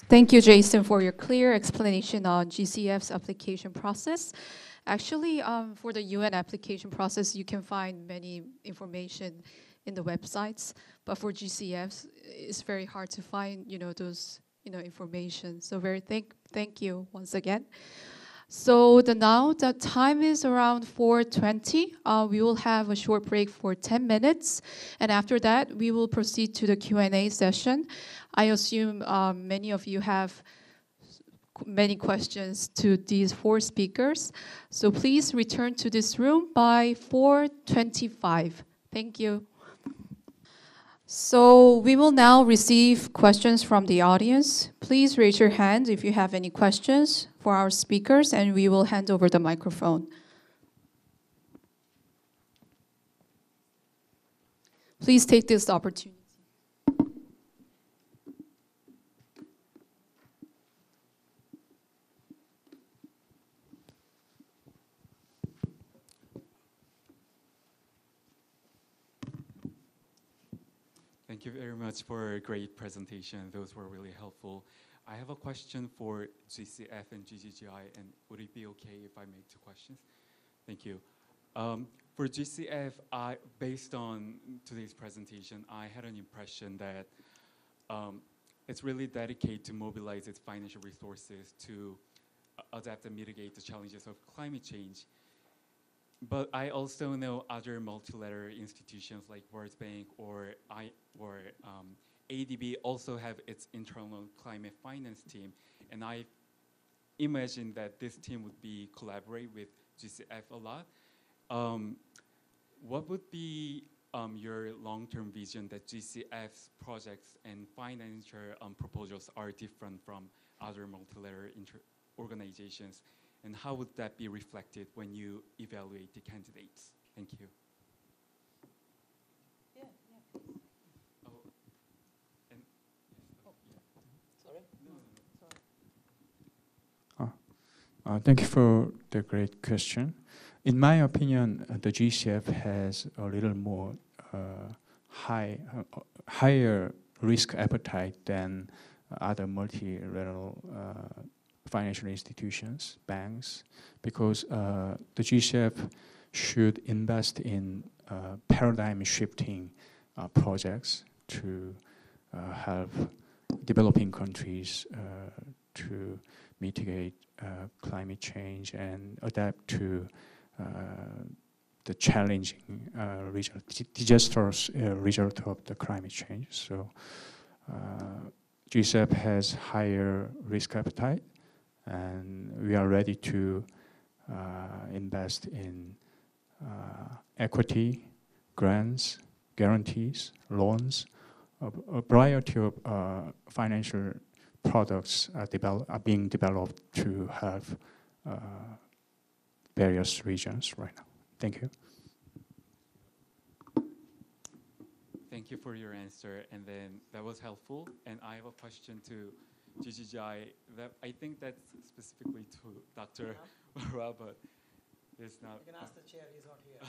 Thank you, Jason, for your clear explanation on GCF's application process. Actually, for the UN application process, you can find many information in the websites, but for GCFs, it's very hard to find, those, information. So thank you once again. So now the time is around 4:20. We will have a short break for 10 minutes, and after that, we will proceed to the Q&A session. I assume many of you have many questions to these four speakers. So please return to this room by 4:25. Thank you. So we will now receive questions from the audience. Please raise your hand if you have any questions for our speakers, and we will hand over the microphone. Please take this opportunity.
Thank you very much for a great presentation. Those were really helpful. I have a question for GCF and GGGI, and would it be okay if I make two questions? Thank you. For GCF, based on today's presentation, I had an impression that it's really dedicated to mobilize its financial resources to adapt and mitigate the challenges of climate change. But I also know other multilateral institutions like World Bank or ADB also have its internal climate finance team, and I imagine that this team would collaborate with GCF a lot. What would be your long-term vision that GCF's projects and financial proposals are different from other multilateral organizations, and how would that be reflected when you evaluate the candidates? Thank you.
Yeah, please.
Oh, and
Sorry?
Sorry.
Thank you for the great question. In my opinion, the GCF has a little more higher risk appetite than other multilateral financial institutions, banks, because the GCF should invest in paradigm shifting projects to help developing countries to mitigate climate change and adapt to the challenging disastrous result of the climate change. So GCF has higher risk appetite, and we are ready to invest in equity, grants, guarantees, loans. A variety of financial products are being developed to help various regions right now. Thank you.
Thank you for your answer, and then that was helpful. And I have a question to Gggi that I think that's specifically to Dr. Baruah, but it's not.
You can ask the chair, he's not here.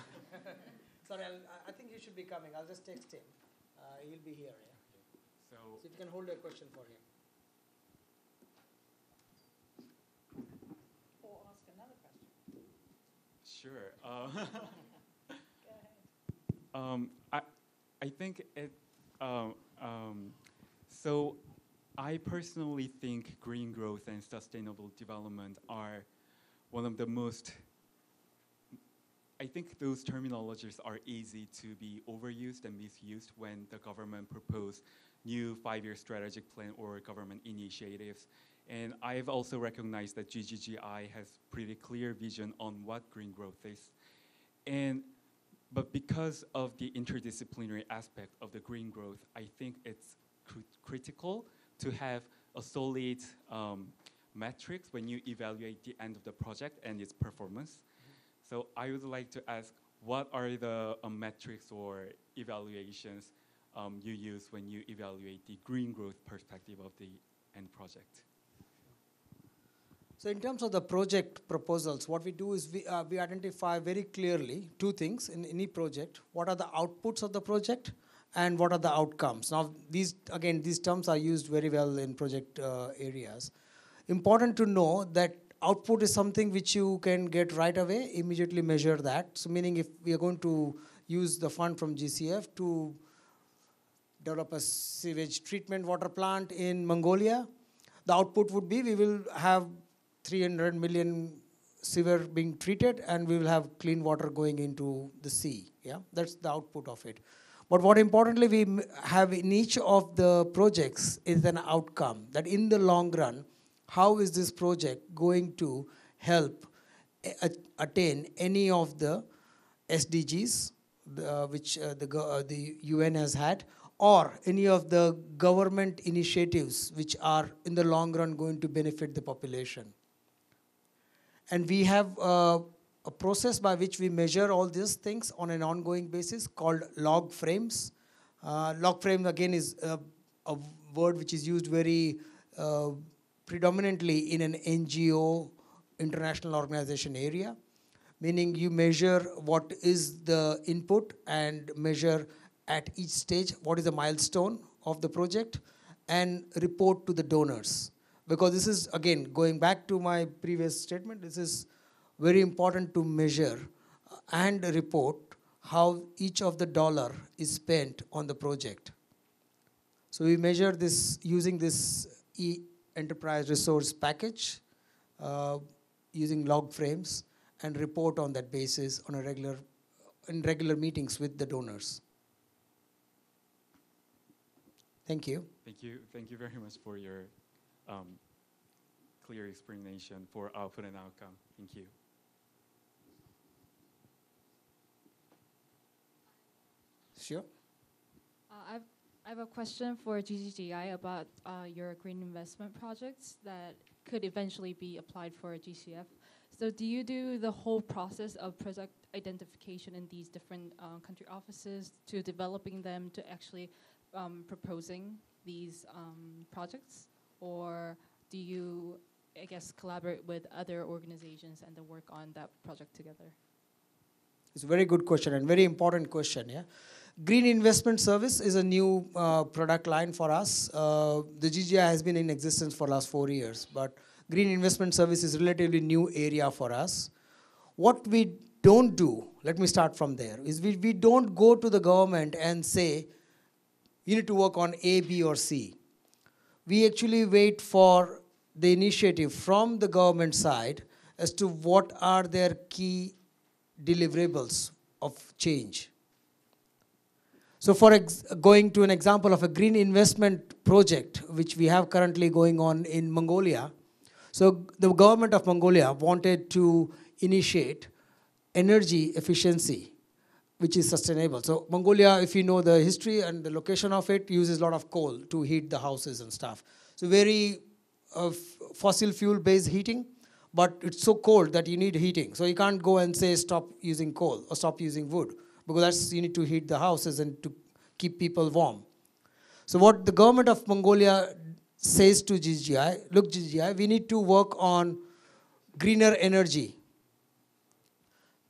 Sorry, I think he should be coming. I'll just text him. He'll be here. Yeah?
So
if you can hold a question for him.
Or ask another question.
sure.
Go ahead.
I think it. So, I personally think green growth and sustainable development are one of the most. I think those terminologies are easy to be overused and misused when the government propose new 5-year strategic plan or government initiatives. And I've also recognized that Gggi has pretty clear vision on what green growth is. But because of the interdisciplinary aspect of the green growth, I think it's critical to have a solid metrics when you evaluate the end of the project and its performance. So I would like to ask, what are the metrics or evaluations you use when you evaluate the green growth perspective of the end project?
So in terms of the project proposals, what we do is we identify very clearly two things in any project. What are the outputs of the project and what are the outcomes? Now, these terms are used very well in project areas. Important to know that output is something which you can get right away, immediately measure that. So meaning if we are going to use the fund from GCF to develop a sewage treatment water plant in Mongolia, the output would be we will have 300 million sewer being treated and we will have clean water going into the sea. Yeah, that's the output of it. But what importantly we have in each of the projects is an outcome, that in the long run, how is this project going to help attain any of the SDGs which the UN has had, or any of the government initiatives which are in the long run going to benefit the population. And we have a process by which we measure all these things on an ongoing basis called log frames. Log frame again is a word which is used very predominantly in an NGO, international organization area, meaning you measure what is the input and measure at each stage what is the milestone of the project and report to the donors. Because this is, again, going back to my previous statement, this is very important to measure and report how each of the dollar is spent on the project. So we measure this using this enterprise resource package, using log frames, and report on that basis on a regular meetings with the donors. Thank you.
Thank you very much for your clear explanation for output and outcome. Thank you.
Sure.
I have a question for GGGI about your green investment projects that could eventually be applied for GCF. So do you do the whole process of project identification in these different country offices to developing them to actually proposing these projects? Or do you, I guess, collaborate with other organizations and then work on that project together?
It's a very good question and very important question. Yeah, Green Investment Service is a new product line for us. The GGI has been in existence for the last 4 years, but Green Investment Service is a relatively new area for us. What we don't do, let me start from there, is we don't go to the government and say, you need to work on A, B, or C. We actually wait for the initiative from the government side as to what are their key deliverables of change. So for going to an example of a green investment project, which we have currently going on in Mongolia. So the government of Mongolia wanted to initiate energy efficiency, which is sustainable. So Mongolia, if you know the history and the location of it, uses a lot of coal to heat the houses and stuff. So very fossil fuel-based heating, but it's so cold that you need heating. So you can't go and say stop using coal or stop using wood, because that's, you need to heat the houses and to keep people warm. So what the government of Mongolia says to GGI, look GGI, we need to work on greener energy.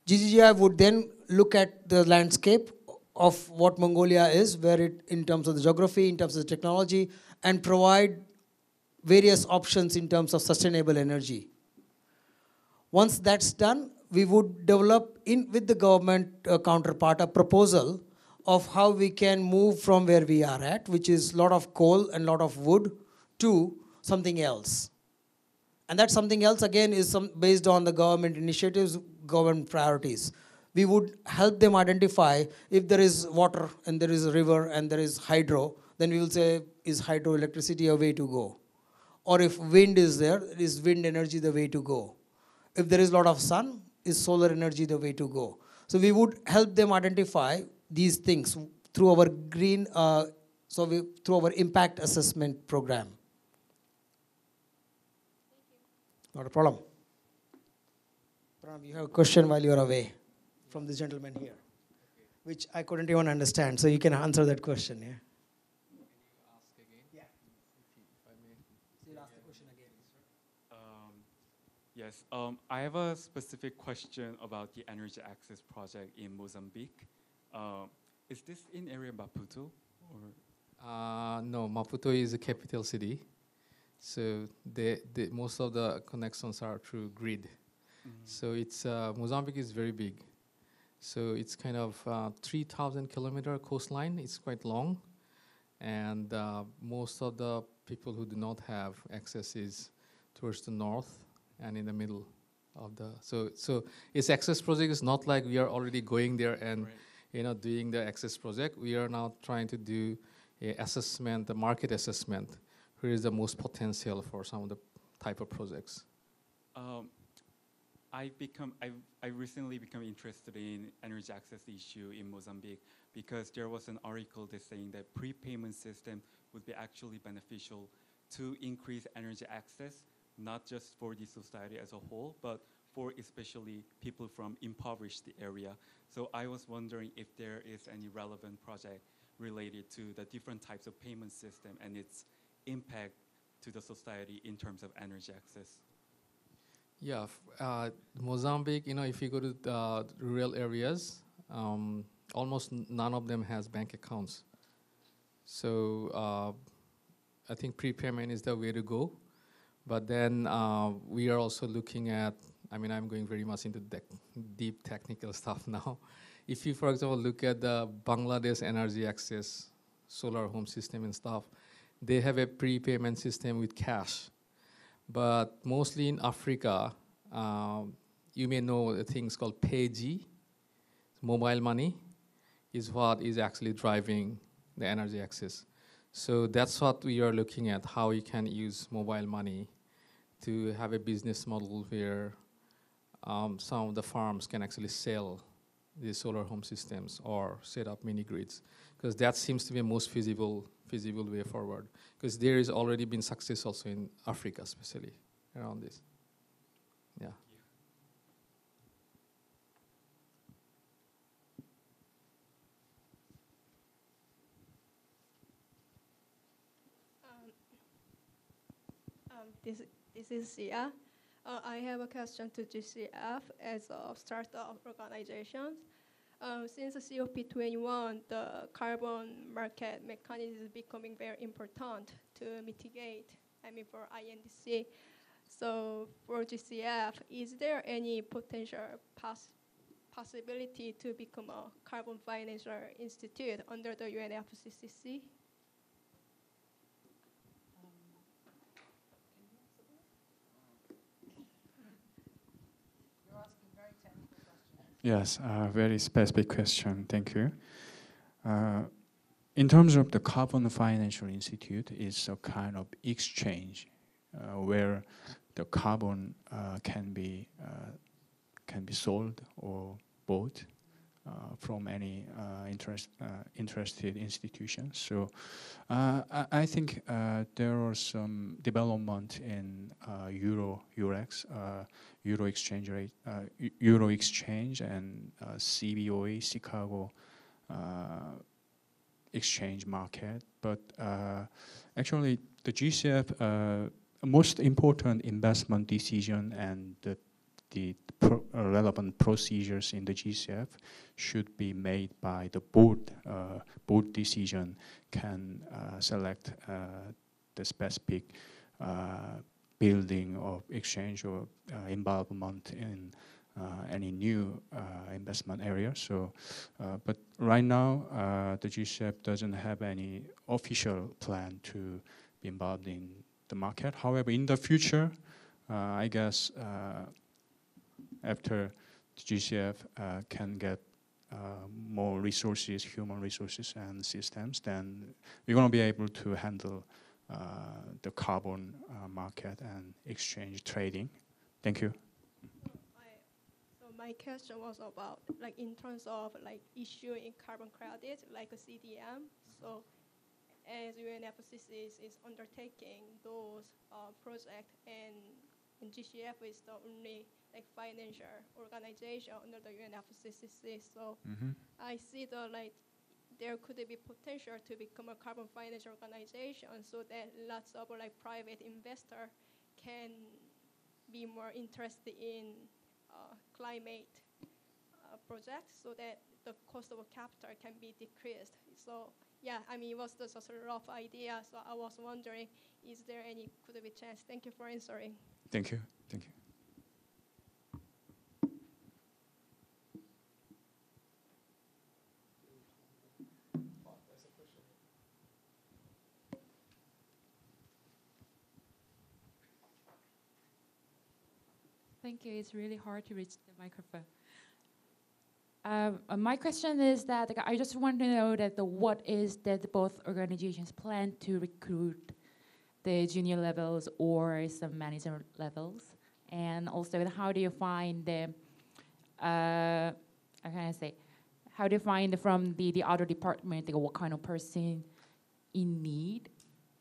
GGI would then look at the landscape of what Mongolia is, where it, in terms of the geography, in terms of the technology, and provide various options in terms of sustainable energy. Once that's done, we would develop with the government counterpart a proposal of how we can move from where we are at, which is a lot of coal and a lot of wood, to something else. And that something else, again, is based on the government initiatives, government priorities. We would help them identify if there is water and there is a river and there is hydro, then we will say, is hydroelectricity a way to go? Or if wind is there, is wind energy the way to go? If there is a lot of sun, is solar energy the way to go? So we would help them identify these things through our green, through our impact assessment program. Not a problem. Pranab, you have a question while you are away from this gentleman here, which I couldn't even understand. So you can answer that question. Yeah.
Can you ask again?
Yeah.
If I may.
So you'll ask the question again.
Yes, I have a specific question about the energy access project in Mozambique. Is this in area Maputo? Or?
No, Maputo is the capital city. So most of the connections are through grid. So it's Mozambique is very big. So it's kind of 3,000 kilometer coastline. It's quite long. And most of the people who do not have access is towards the north and in the middle of the, so its access project is not like we are already going there and doing the access project. We are now trying to do a assessment, the market assessment, where is the most potential for some of the type of projects.
I recently become interested in energy access issue in Mozambique because there was an article that's saying that prepayment system would be actually beneficial to increase energy access, not just for the society as a whole, but for especially people from impoverished area. So I was wondering if there is any relevant project related to the different types of payment system and its impact to the society in terms of energy access.
Yeah, Mozambique, if you go to the rural areas, almost none of them has bank accounts. So I think prepayment is the way to go. But then we are also looking at, I'm going very much into deep technical stuff now. If you, for example, look at the Bangladesh energy access solar home system and stuff, they have a prepayment system with cash. But mostly in Africa, you may know the things called Gggi, mobile money, is what is actually driving the energy access. So that's what we are looking at, how you can use mobile money to have a business model where some of the farms can actually sell the solar home systems or set up mini grids, because that seems to be the most feasible way forward. Because there is already been success also in Africa, especially around this. Yeah.
This is Sia. I have a question to GCF as a startup organization. Since COP21, the carbon market mechanism is becoming very important to mitigate, for INDC. So for GCF, is there any potential possibility to become a carbon financial institute under the UNFCCC?
Yes, very specific question. Thank you. In terms of the Carbon Financial Institute, it's a kind of exchange where the carbon can be sold or bought from any interested institutions. So I think there are some development in Eurex, Euro exchange rate, Euro exchange, and CBOE, Chicago exchange market. But actually, the GCF most important investment decision and the relevant procedures in the GCF should be made by the board. Board decision can select the specific building of exchange or involvement in any new investment area. So, but right now, the GCF doesn't have any official plan to be involved in the market. However, in the future, I guess after the GCF can get more resources, human resources and systems, then we're going to be able to handle the carbon market and exchange trading. Thank you.
So my question was about, like, in terms of like issuing carbon credit, like a CDM. So as UNFCCC is undertaking those projects, and GCF is the only like financial organization under the UNFCCC. So I see there could be potential to become a carbon finance organization, so that lots of like private investor can be more interested in climate projects, so that the cost of capital can be decreased. So yeah, it was just a rough idea. So I was wondering, is there could be chance? Thank you for answering.
Thank you. Thank you.
Thank you. It's really hard to reach the microphone. My question is that I just want to know that what is that both organizations plan to recruit the junior levels or some manager levels, and also how do you find the how do you find from the other department what kind of person in need,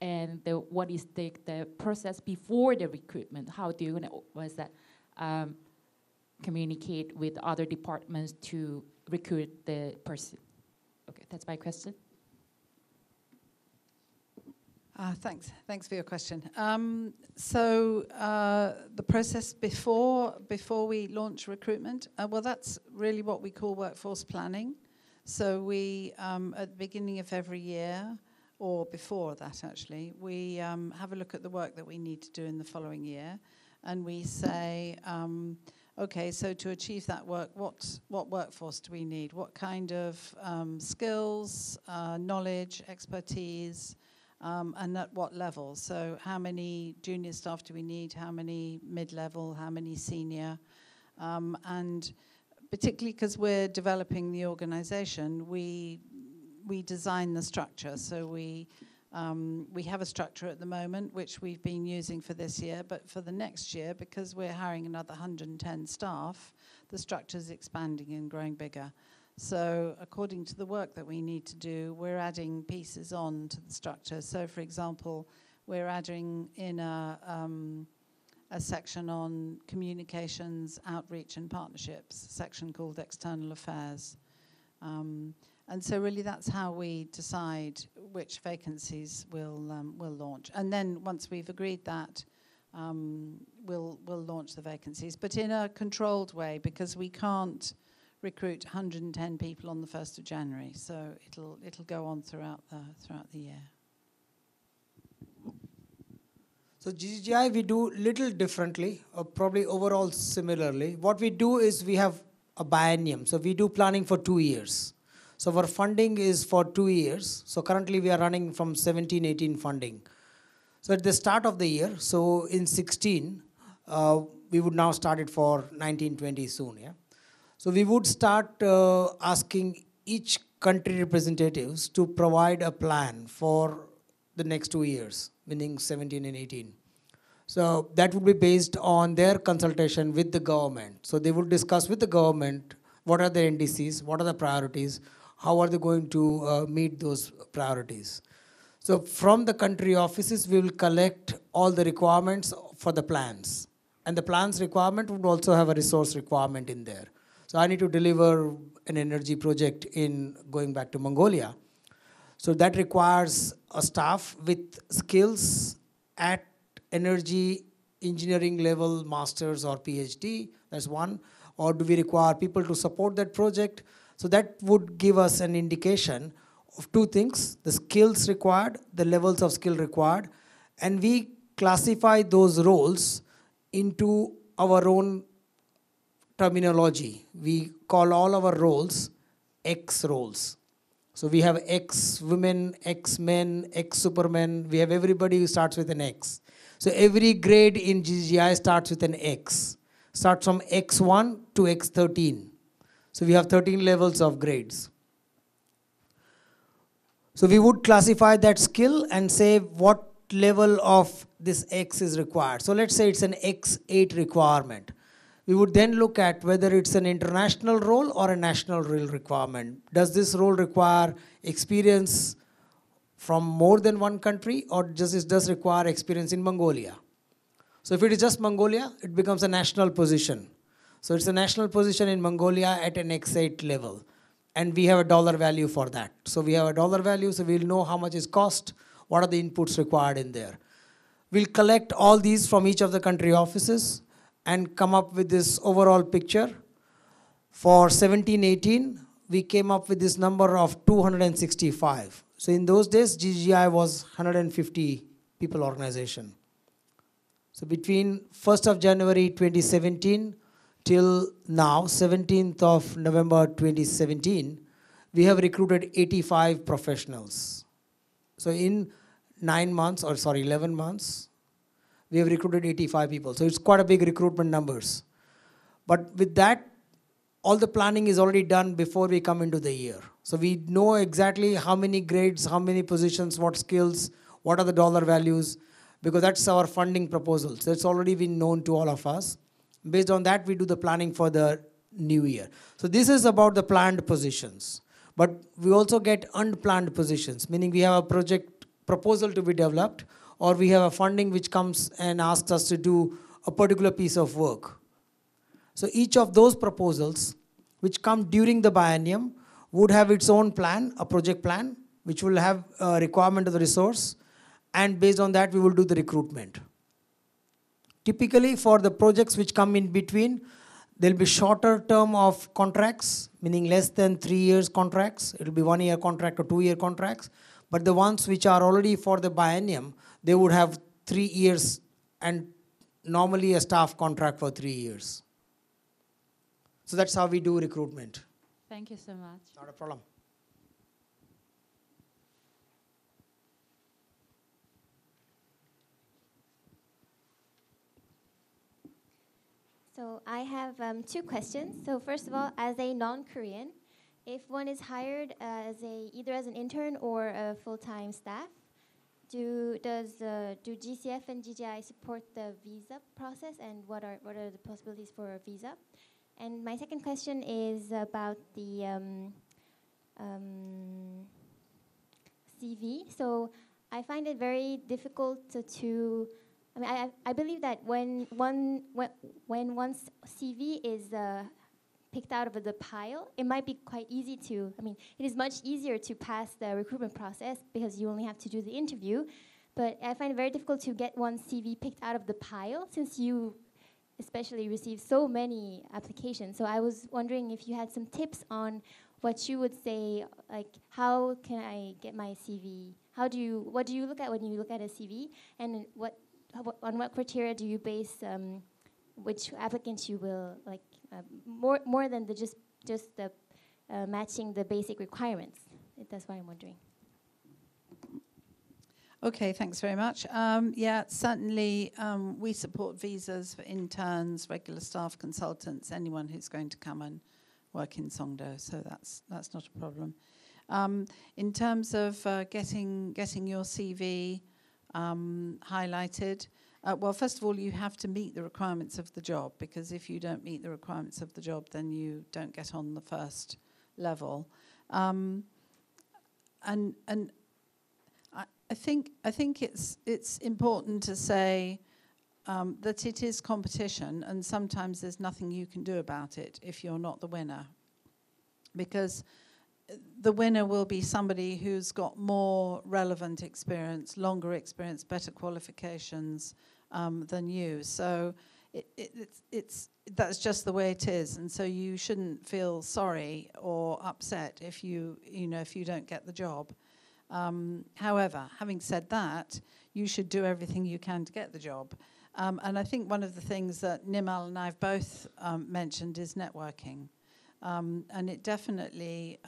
and what is the process before the recruitment? How do you communicate with other departments to recruit the person? Okay, that's my question.
Thanks for your question. So the process before we launch recruitment, well, that's really what we call workforce planning. So we, at the beginning of every year, or before that actually, we have a look at the work that we need to do in the following year, and we say, okay, so to achieve that work, what workforce do we need? What kind of skills, knowledge, expertise, and at what level? So how many junior staff do we need? How many mid-level? How many senior? And particularly because we're developing the organization, we design the structure. So we We have a structure at the moment which we've been using for this year, but for the next year, because we're hiring another 110 staff, the structure is expanding and growing bigger. So according to the work that we need to do, we're adding pieces on to the structure. So for example, we're adding in a section on communications, outreach and partnerships, a section called External Affairs. And so really that's how we decide which vacancies we'll launch. And then once we've agreed that, we'll launch the vacancies, but in a controlled way, because we can't recruit 110 people on the 1st of January. So it'll go on throughout the year.
So GGGI, we do little differently, or probably overall similarly. What we do is we have a biennium. So we do planning for 2 years. So our funding is for 2 years. So currently we are running from 17-18 funding. So at the start of the year, so in 16, we would now start it for 19-20 soon. Yeah. So we would start asking each country representatives to provide a plan for the next 2 years, meaning 17 and 18. So that would be based on their consultation with the government. So they would discuss with the government what are the NDCs, what are the priorities, how are they going to meet those priorities. So from the country offices, we will collect all the requirements for the plans. And the plans requirement would also have a resource requirement in there. So I need to deliver an energy project in going back to Mongolia. So that requires a staff with skills at energy engineering level, masters or PhD, that's one. Or do we require people to support that project? So that would give us an indication of two things, the skills required, the levels of skill required, and we classify those roles into our own terminology. We call all our roles X roles. So we have X women, X men, X supermen. We have everybody who starts with an X. So every grade in GGI starts with an X. Starts from X1 to X13. So we have 13 levels of grades. So we would classify that skill and say what level of this X is required. So let's say it's an X8 requirement. We would then look at whether it's an international role or a national role requirement. Does this role require experience from more than one country, or does it does require experience in Mongolia? So if it is just Mongolia, it becomes a national position. So it's a national position in Mongolia at an X8 level. And we have a dollar value for that. So we have a dollar value, so we'll know how much is cost, what are the inputs required in there. We'll collect all these from each of the country offices and come up with this overall picture. For 17-18, we came up with this number of 265. So in those days, GGI was 150 people organization. So between 1st of January 2017 till now, 17th of November 2017, we have recruited 85 professionals. So in 11 months, we have recruited 85 people. So it's quite a big recruitment numbers. But with that, all the planning is already done before we come into the year. So we know exactly how many grades, how many positions, what skills, what are the dollar values, because that's our funding proposal. So it's already been known to all of us. Based on that, we do the planning for the new year. So this is about the planned positions. But we also get unplanned positions, meaning we have a project proposal to be developed, or we have a funding which comes and asks us to do a particular piece of work. So each of those proposals which come during the biennium would have its own plan, a project plan, which will have a requirement of the resource, and based on that we will do the recruitment. Typically for the projects which come in between, there will be shorter term of contracts, meaning less than 3 years contracts. It will be 1 year contract or 2 year contracts. But the ones which are already for the biennium, they would have 3 years and normally a staff contract for 3 years. So that's how we do recruitment.
Thank you so much.
Not a problem.
So I have 2 questions. So first of all, as a non-Korean, if one is hired as either as an intern or a full-time staff, do GCF and GGI support the visa process, and what are the possibilities for a visa? And my second question is about the CV. So I find it very difficult to I mean, I believe that when one's CV is picked out of the pile, it might be quite easy to, I mean, it is much easier to pass the recruitment process because you only have to do the interview. But I find it very difficult to get one's CV picked out of the pile since you especially receive so many applications. So I was wondering if you had some tips on what you would say, like how can I get my CV? What do you look at when you look at a CV? And on what criteria do you base which applicants you will like more than just the matching the basic requirements? That's what I'm wondering.
Okay, thanks very much. Yeah, certainly we support visas for interns, regular staff, consultants, anyone who's going to come and work in Songdo. So that's not a problem. In terms of getting your CV highlighted, well, first of all, you have to meet the requirements of the job, because if you don't meet the requirements of the job, then you don't get on the first level. And I think it's important to say that it is competition, and sometimes there's nothing you can do about it if you're not the winner, because the winner will be somebody who's got more relevant experience, longer experience, better qualifications than you. So that's just the way it is, and so you shouldn't feel sorry or upset if you don't get the job. However, having said that, you should do everything you can to get the job. And I think one of the things that Nirmal and I have both mentioned is networking. And it definitely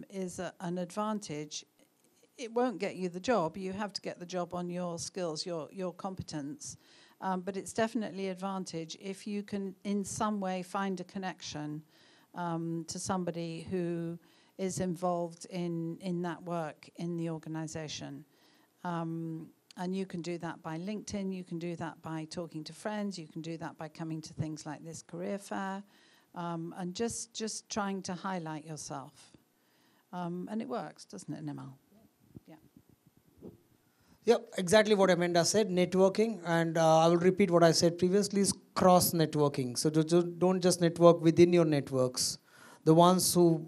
is an advantage. It won't get you the job. You have to get the job on your skills, your competence. But it's definitely an advantage if you can in some way find a connection to somebody who is involved in that work in the organization. And you can do that by LinkedIn, you can do that by talking to friends, you can do that by coming to things like this career fair, and just trying to highlight yourself. And it works, doesn't it, Nirmal? Yeah.
Yep, exactly what Amanda said, networking. And I will repeat what I said previously, is cross-networking. So don't just network within your networks. The ones who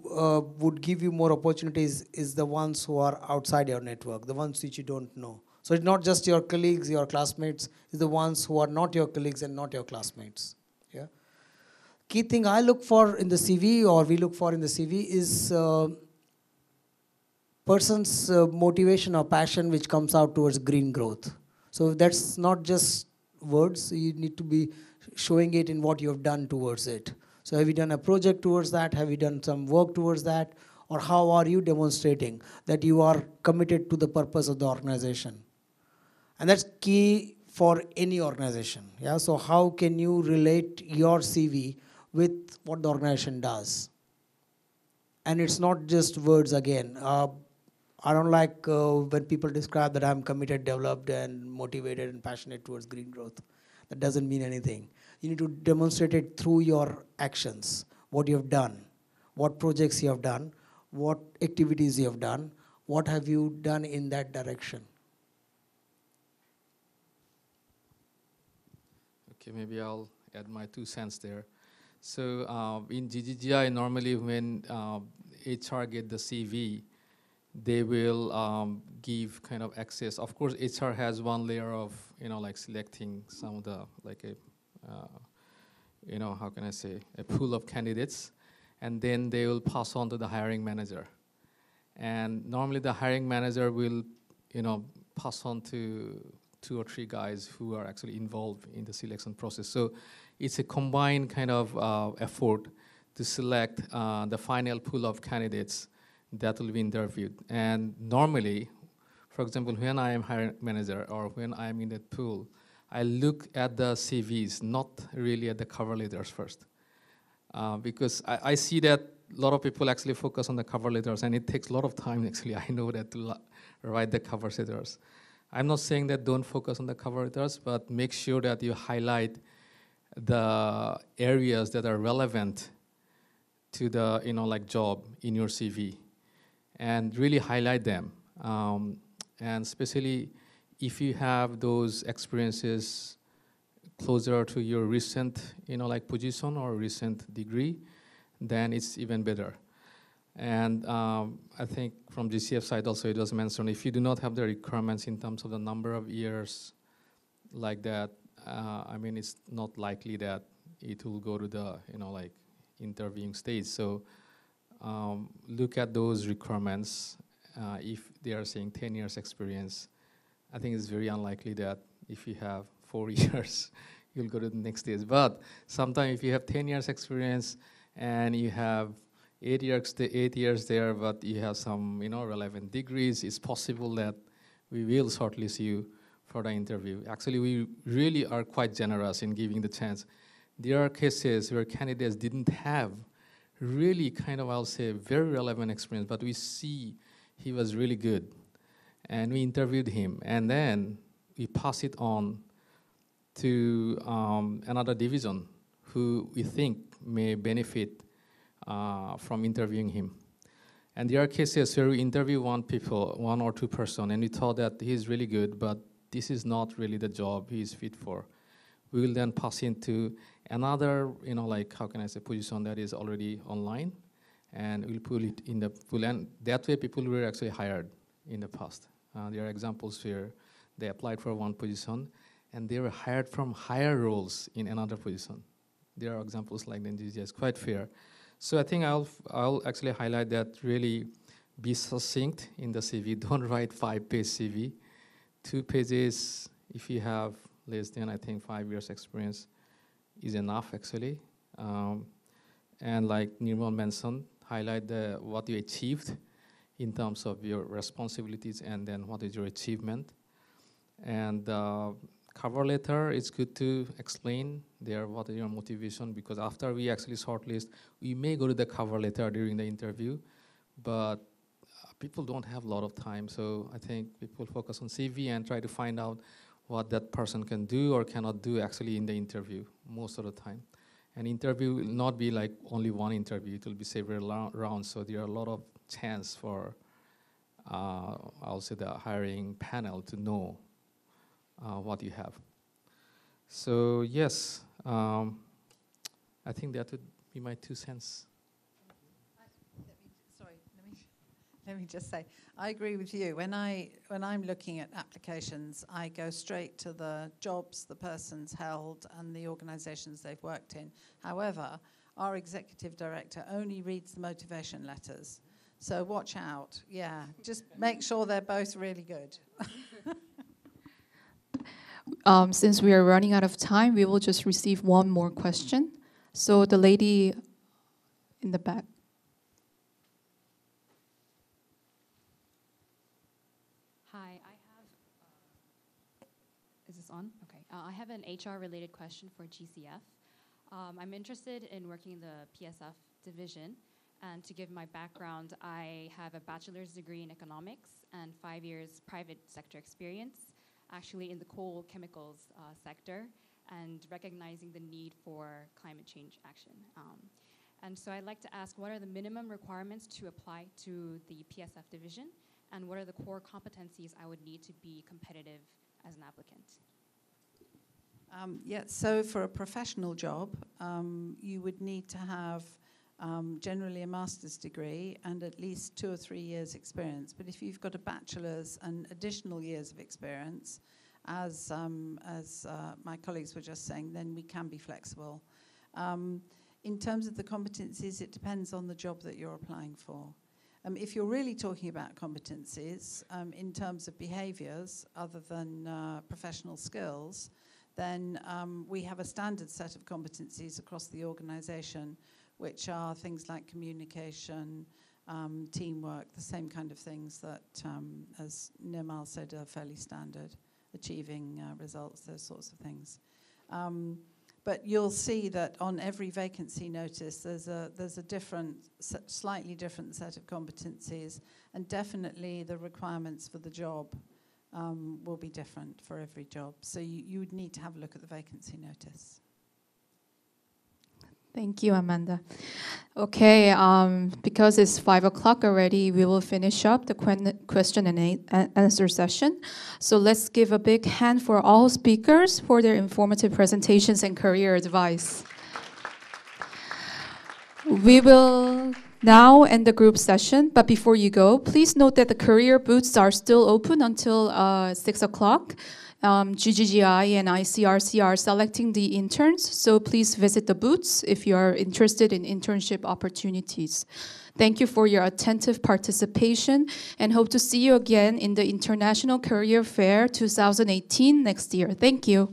would give you more opportunities is the ones who are outside your network, the ones which you don't know. So it's not just your colleagues, your classmates, it's the ones who are not your colleagues and not your classmates. Yeah. Key thing I look for in the CV, or we look for in the CV, is person's motivation or passion which comes out towards green growth. So that's not just words, you need to be showing it in what you have done towards it. So have you done a project towards that? Have you done some work towards that? Or how are you demonstrating that you are committed to the purpose of the organization? And that's key for any organization. Yeah. So how can you relate your CV with what the organization does? And it's not just words again. I don't like when people describe that I'm committed, developed, and motivated and passionate towards green growth. That doesn't mean anything. You need to demonstrate it through your actions, what you have done, what projects you have done, what activities you have done, what have you done in that direction.
Okay, maybe I'll add my 2 cents there. So in GGGI, normally when HR get the CV, they will give kind of access. Of course, HR has one layer of, like selecting some of the, like a, how can I say, a pool of candidates, and then they will pass on to the hiring manager. And normally the hiring manager will, pass on to 2 or 3 guys who are actually involved in the selection process. So it's a combined kind of effort to select the final pool of candidates that will be interviewed. And normally, for example, when I am hiring manager or when I am in that pool, I look at the CVs, not really at the cover letters first. Because I see that a lot of people actually focus on the cover letters, and it takes a lot of time, actually, I know that, to write the cover letters. I'm not saying that don't focus on the cover letters, but make sure that you highlight the areas that are relevant to the job in your CV, and really highlight them. And especially if you have those experiences closer to your recent position or recent degree, then it's even better. And I think from GCF side also it was mentioned, if you do not have the requirements in terms of the number of years like that, it's not likely that it will go to the interviewing stage. So look at those requirements. If they are saying 10 years experience, I think it's very unlikely that if you have 4 years, you'll go to the next stage. But sometimes if you have 10 years experience and you have 8 years there, but you have some relevant degrees, it's possible that we will shortlist you for the interview. Actually, we really are quite generous in giving the chance. There are cases where candidates didn't have really I'll say, very relevant experience, but we see he was really good. And we interviewed him, and then we pass it on to another division who we think may benefit from interviewing him. And there are cases where we interview one or two person, and we thought that he's really good, but this is not really the job he's fit for. We will then pass into another, position that is already online, and we'll put it in the pool. And that way, people were actually hired in the past. There are examples where they applied for one position, and they were hired from higher roles in another position. There are examples like that. It's quite fair. So I think I'll actually highlight that really be succinct in the CV. Don't write 5-page CV. 2 pages, if you have less than, I think, 5 years experience is enough, actually. And like Nirmal mentioned, highlight what you achieved in terms of your responsibilities, and then what is your achievement. And cover letter, it's good to explain there what is your motivation, because after we actually shortlist, we may go to the cover letter during the interview, but people don't have a lot of time. So I think people focus on CV and try to find out what that person can do or cannot do actually in the interview most of the time. An interview will not be like only one interview, it will be several rounds, so there are a lot of chance for, I'll say, the hiring panel to know what you have. So yes, I think that would be my 2 cents.
Let me just say, I agree with you. When I'm looking at applications, I go straight to the jobs the person's held and the organizations they've worked in. However, our executive director only reads the motivation letters. So watch out. Yeah, just make sure they're both really good.
Since we are running out of time, we will just receive one more question. So the lady in the back.
Hi, is this on? Okay. I have an HR-related question for GCF. I'm interested in working in the PSF division, and to give my background, I have a bachelor's degree in economics and 5 years private sector experience, actually in the coal chemicals sector, and recognizing the need for climate change action. And so I'd like to ask, what are the minimum requirements to apply to the PSF division, and what are the core competencies I would need to be competitive as an applicant?
Yeah, so for a professional job, you would need to have generally a master's degree and at least 2 or 3 years experience. But if you've got a bachelor's and additional years of experience, as my colleagues were just saying, then we can be flexible. In terms of the competencies, it depends on the job that you're applying for. If you're really talking about competencies in terms of behaviors other than professional skills, then we have a standard set of competencies across the organization, which are things like communication, teamwork, the same kind of things that, as Nirmal said, are fairly standard, achieving results, those sorts of things. But you'll see that on every vacancy notice, there's a different, slightly different set of competencies, and definitely the requirements for the job will be different for every job. So you would need to have a look at the vacancy notice.
Thank you, Amanda. Okay, because it's 5 o'clock already, we will finish up the question and answer session. So let's give a big hand for all speakers for their informative presentations and career advice. We will now end the group session, but before you go, please note that the career booths are still open until 6 o'clock. GGGI and ICRC are selecting the interns, so please visit the booths if you are interested in internship opportunities. Thank you for your attentive participation and hope to see you again in the International Career Fair 2018 next year. Thank you.